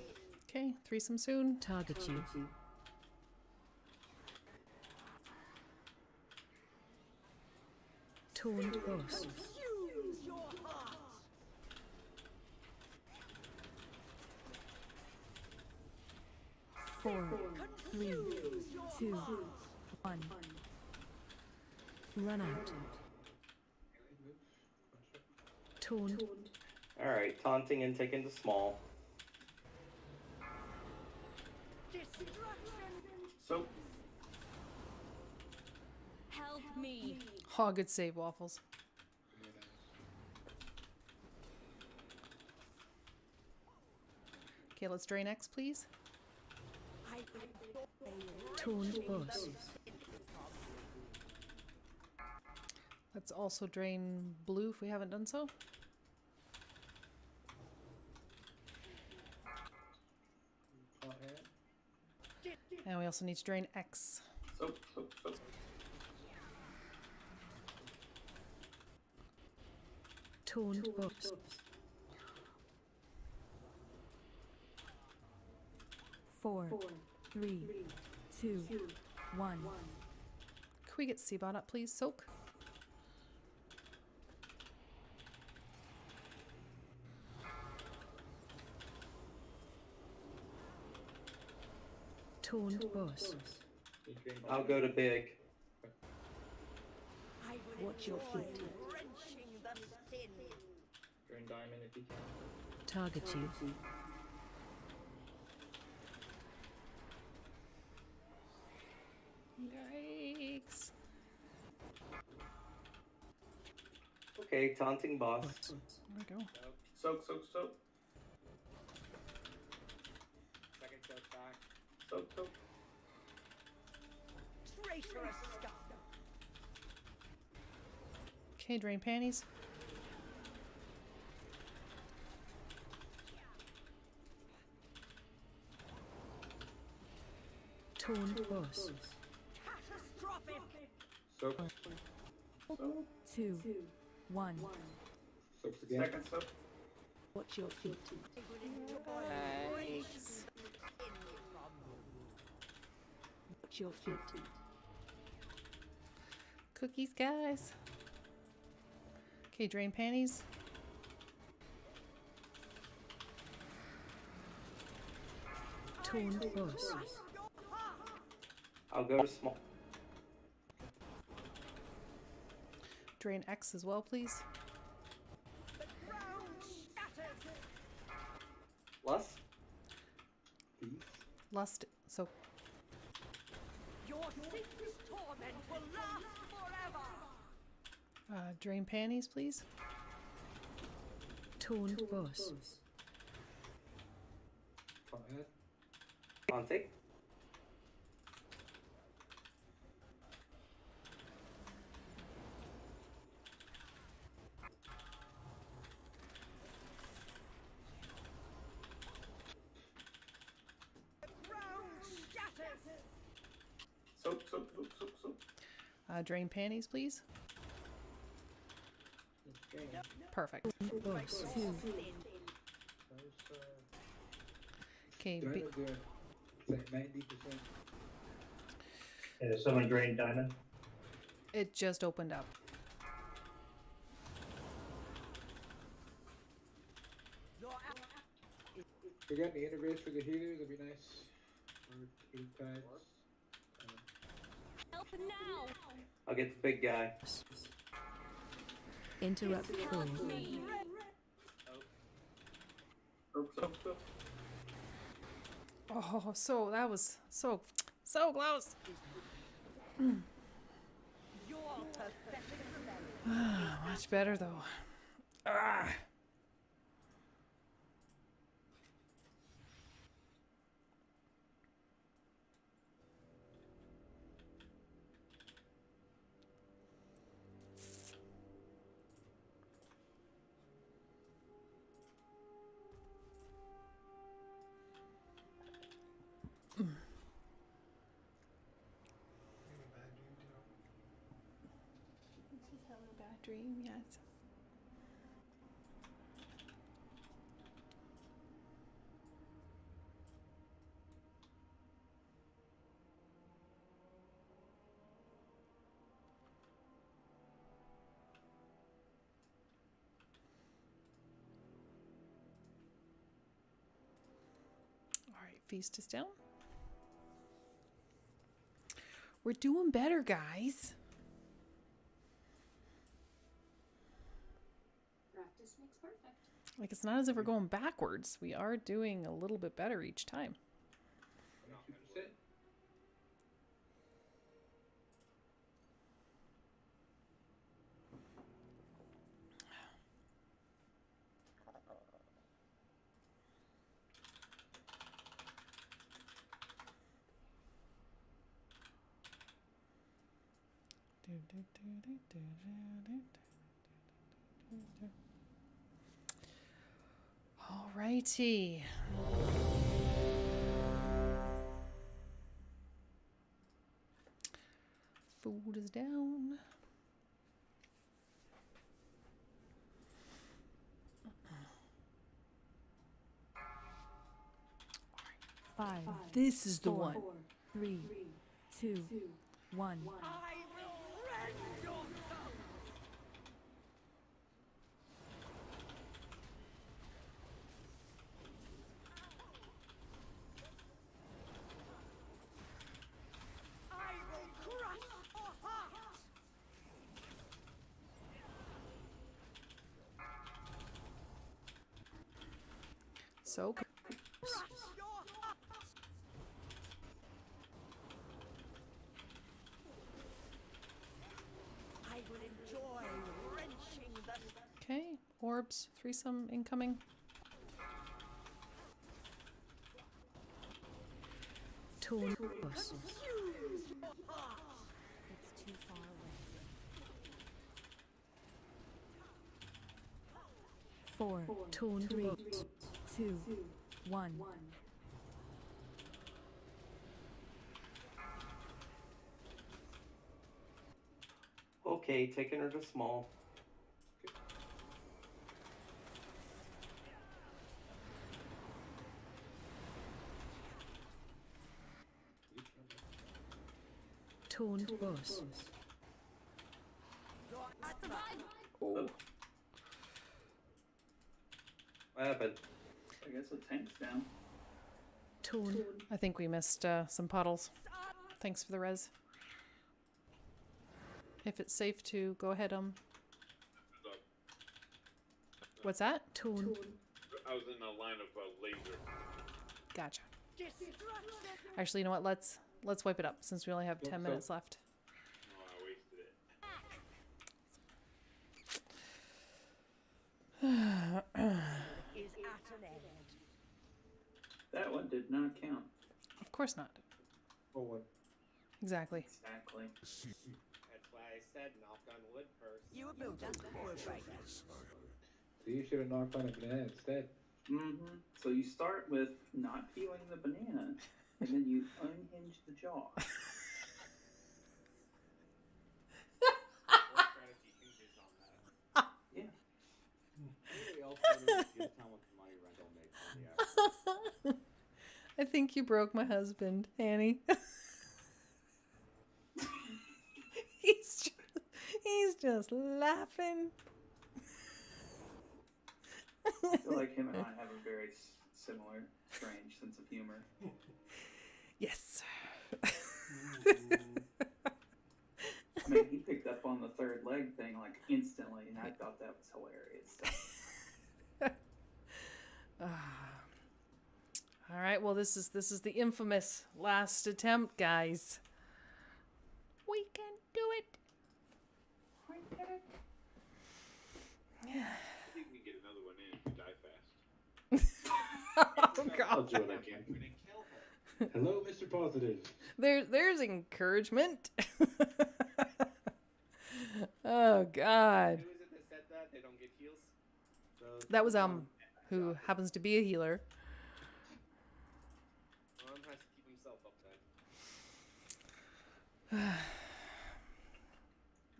Okay, threesome soon. Target you. Taunt boss. Consumes your heart. 4, 3, 2, 1. Run out. Taunt. Alright, taunting and taken to small. Soak. Help me. Oh, good save, Waffles. Okay, let's drain X, please. Taunt boss. Let's also drain blue if we haven't done so. And we also need to drain X. Soak. Taunt boss. 4, 3, 2, 1. Can we get Seabot up, please? Soak. Toned boss. I'll go to big. Watch your feet. Wrenching the sin. Drain diamond if you can. Target you. Yikes. Okay, taunting boss. There we go. Soak, soak, soak. Second soak back. Soak, soak. Traitorous scum. Okay, drain panties. Toned boss. Catastrophic. Soak. 2, 1. Soaks again. Second soak. Watch your feet. Yikes. Watch your feet. Cookies, guys. Okay, drain panties. Toned boss. I'll go to small. Drain X as well, please. Lust. Lust. So Your sickness torment will last forever. drain panties, please. Toned boss. Taunting. Soak, soak, soak, soak, soak. Drain panties, please. Perfect. Boss. 2. Okay, Diamond doing it's like 90%. Has someone drained diamond? it just opened up. If we got any integrates for the healers, that'd be nice. Or heat tides. Help now. I'll get the big guy. Interrupt call. Soak, soak, soak. Oh, so that was so close. Your pathetic rebellion. Much better though. Ah. She's having a bad dream, yes. All right, feast is down. We're doing better, guys. Practice makes perfect. Like, it's not as if we're going backwards. We are doing a little bit better each time. 2%. Alrighty. Food is down. Five, This is the Four, one. 3, 2, 1. So I will enjoy wrenching the okay, orbs, threesome incoming. Torn boss. It's too far away. 4, Torn 3, boss. 2, 1. Okay, taking her to small. Torn boss. Oh. What happened? I guess the tank's down. Torn. I think we missed some puddles. Thanks for the res. If it's safe to go ahead, what's that? Torn. I was in a line of laser. Gotcha. Actually, you know what? Let's wipe it up since we only have 10 minutes left. Oh, I wasted it. Is at an end. That one did not count. Of course not. Oh, what? Exactly. Exactly. That's why I said knock on wood first. You a builder? Wood breaker. So you should have knocked on a banana instead. Mm-hmm. So you start with not peeling the banana, and then you unhinge the jaw. What strategy hinges on that? Yeah. Anybody else wondering just how much money rental makes on the average? I think you broke my husband, Annie. he's just laughing. I feel like him and I have a very similar, strange sense of humor. Yes. I mean, he picked up on the third leg thing like instantly, and I thought that was hilarious. All right. Well, this is the infamous last attempt, guys. We can do it. We did it. Yeah. I think we can get another one in if we die fast. Oh God. I'll do what I can. Hello, Mr. Positive. There's encouragement. Oh God. Who is it that said that? They don't get heals? That was who happens to be a healer. Has to keep himself up then.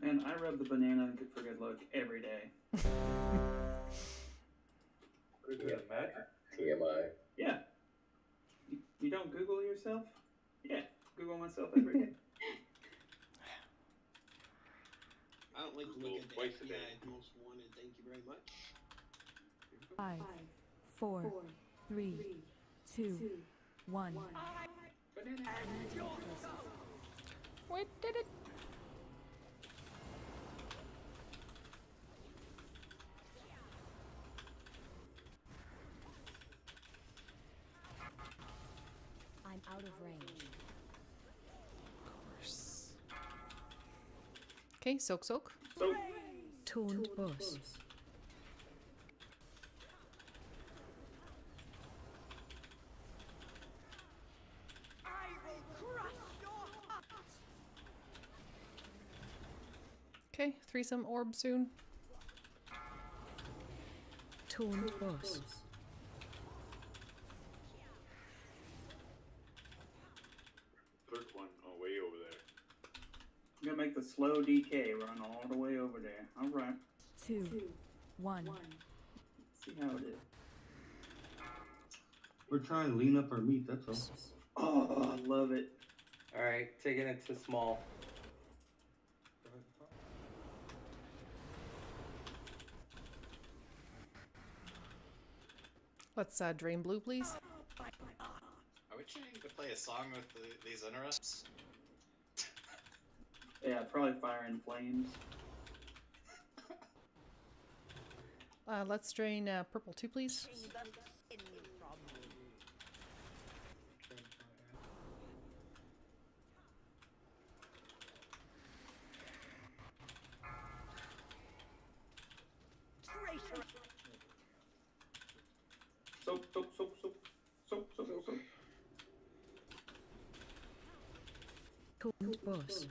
Man, I rub the banana for good luck every day. TMI. Yeah. You don't Google yourself? Yeah. Google myself every day. I don't like to look at the FBI most wanted. Thank you very much. 5, 4, 3, 2, 1. We did it. I'm out of range. Of course. Okay, soak. Torn boss. Okay, threesome orb soon. Torn boss. Third one, oh, way over there. I'm gonna make the slow DK run all the way over there. Alright. 2, 1. See how it is. We're trying to lean up our meat, that's all. Oh, I love it. All right, taking it to small. Go ahead and talk. Let's drain blue, please. Are we trying to play a song with these interrupts? Yeah, probably Fire and Flames. Let's drain purple 2, please. Soap, soap, soap, soap, soap, soap, soap. Taunt boss.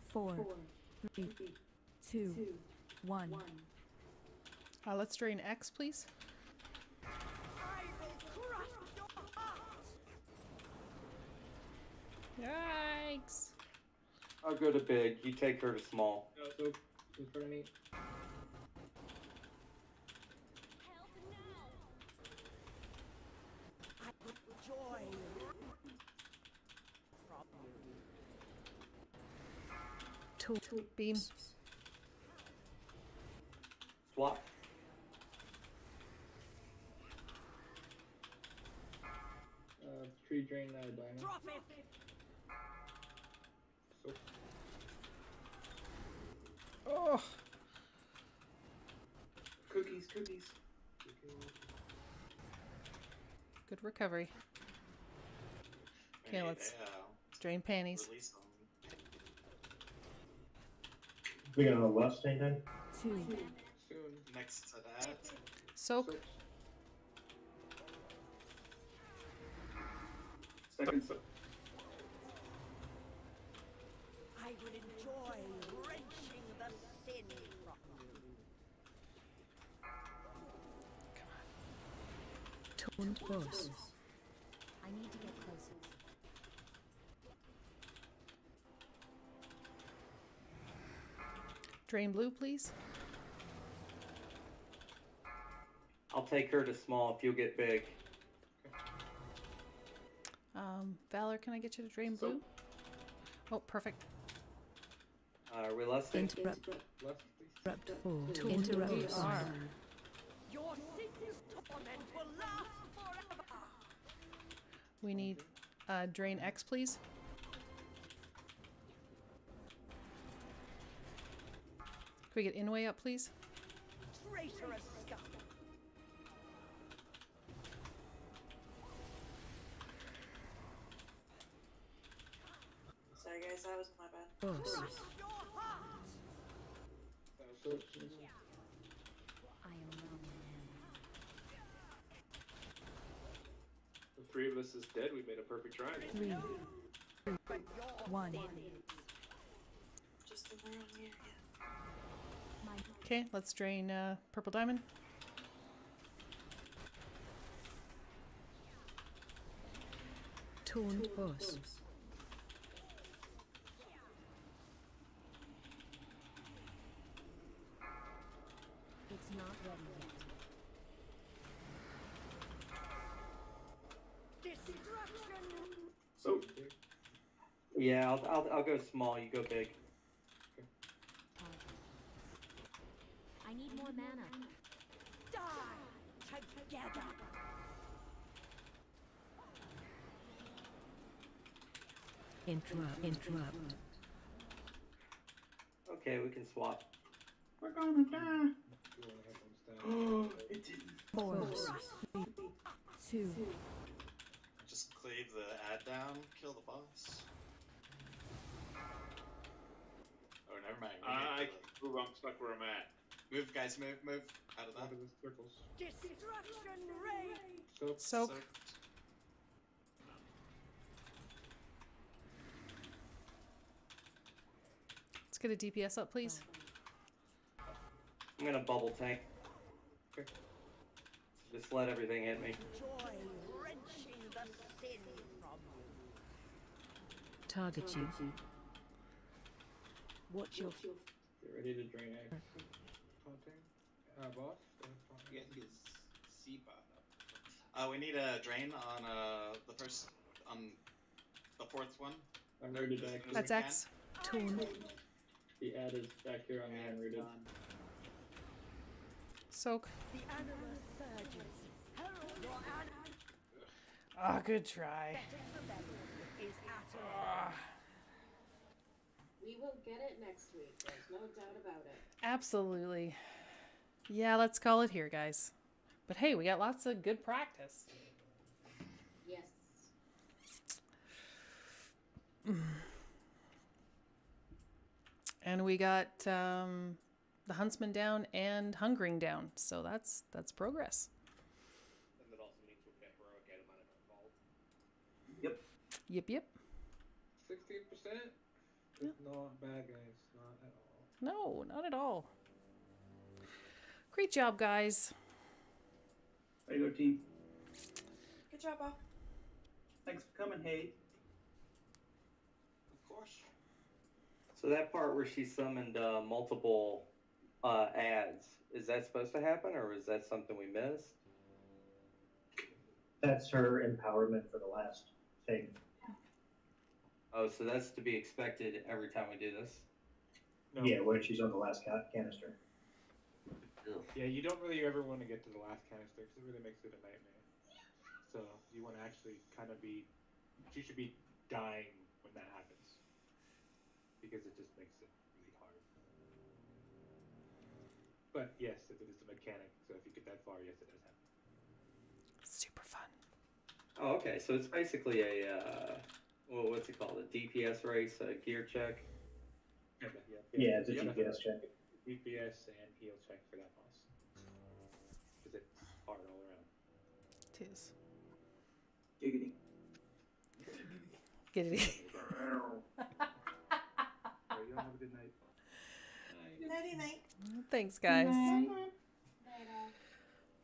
4, 3, 2, 1. Let's drain X, please. Yikes! I'll go to big. You take her to small. So, in front of me. Taunt beam. Swap. Tree drain diamond. So, Oh! Cookies, cookies. Good recovery. Okay, let's Yeah. drain panties. Release them. We got a left anything? 2. soon. Next to that. Soak. Soap. Second soap. I would enjoy wrenching the sin from you. Taunt boss. I need to get closer. Drain blue, please. I'll take her to small if you'll get big. Valor, can I get you to drain blue? Oh, perfect. We're less than. Interrupt. Left, please. Interrupt 4. We Interrupt 5. are. Your sin's torment will last forever. We need drain X, please. Can we get Inway up, please? Traitorous scum. Sorry guys, that was my bad. Boss. Your heart. So, I am The three of us is dead. We made a perfect triangle. 3, 2, 1. Just around here, yeah. Okay, let's drain purple diamond. Taunt boss. It's not ready yet. Destruction. Soap. Yeah, I'll go small. You go big. I need more mana. Die together. Interrupt. Okay, we can swap. We're gonna die. you wanna have them stand. Oh, it didn't. 4, 3, 2. Just cleave the ad down, kill the boss. Oh, never mind. we I need can't move. I'm stuck where I'm at. to move, guys, move. Out of Out that. of the circles. Destruction ray. Soap. Soak. Soaked. Let's get a DPS up, please. I'm gonna bubble tank. Okay. Just let everything hit me. Joy wrenching the sin from you. Target you. Watch your Get ready to drain egg. Fontaine. Boss. You guys get C-Bot up. We need a drain on the first the fourth one. I'm rooted As back. soon as That's we can. X. Tune. The ad is back here on the Ad's unrooted. done. Soak. The animal surges. Herald your animal. Ah, good try. Betting rebellion is at an Ah, We will get it next week. There's no doubt about it. absolutely. Yeah, let's call it here, guys. But hey, we got lots of good practice. Yes. And we got the Huntsman down and Hungering down. So that's progress. And that also means we'll get heroic item on a default. Yep. Yep. 16%? Yeah. Not bad, guys. Not at all. No, not at all. Great job, guys. Way to go, team. Good job, Bob. Thanks for coming, Hay. Of course. So that part where she summoned multiple ads, is that supposed to happen, or is that something we missed? That's her empowerment for the last thing. Oh, so that's to be expected every time we do this? No. Yeah, when she's on the last canister. Yeah, you don't really ever want to get to the last canister because it really makes it a nightmare. So you want to actually kind of be, she should be dying when that happens because it just makes it really hard. But yes, it is a mechanic, so if you get that far, yes, it does happen. Super fun. Oh, okay. So it's basically a well, what's it called? A DPS race, a gear check. Yeah, it's a GPS check. DPS and heal check for that boss because it's hard all around. Tis. Giggity. Giggity. Alright, y'all have a good night. Nighty night. Thanks, guys.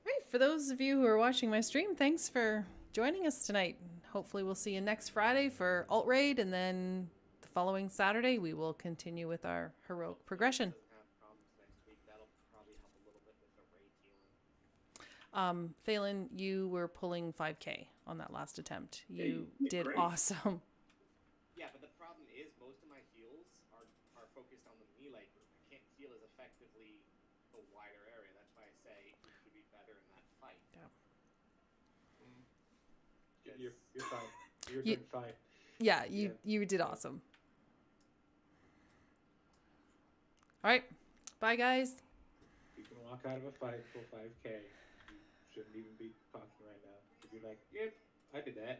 Right, for those of you who are watching my stream, thanks for joining us tonight. Hopefully we'll see you next Friday for Alt Raid, and then the following Saturday we will continue with our heroic progression. Doesn't have problems next week. That'll probably help a little bit with the rage healing. Phelan, you were pulling 5k on that last attempt. You you did did great. awesome. Yeah, but the problem is most of my heals are focused on the melee group. I can't heal as effectively the wider area. That's why I say you should be better in that fight. You're fine. You're You- doing fine. Yeah, you did awesome. All right, bye, guys. You can walk out of a fight, pull 5k. You shouldn't even be talking right now. You'd be like, yep, I did that.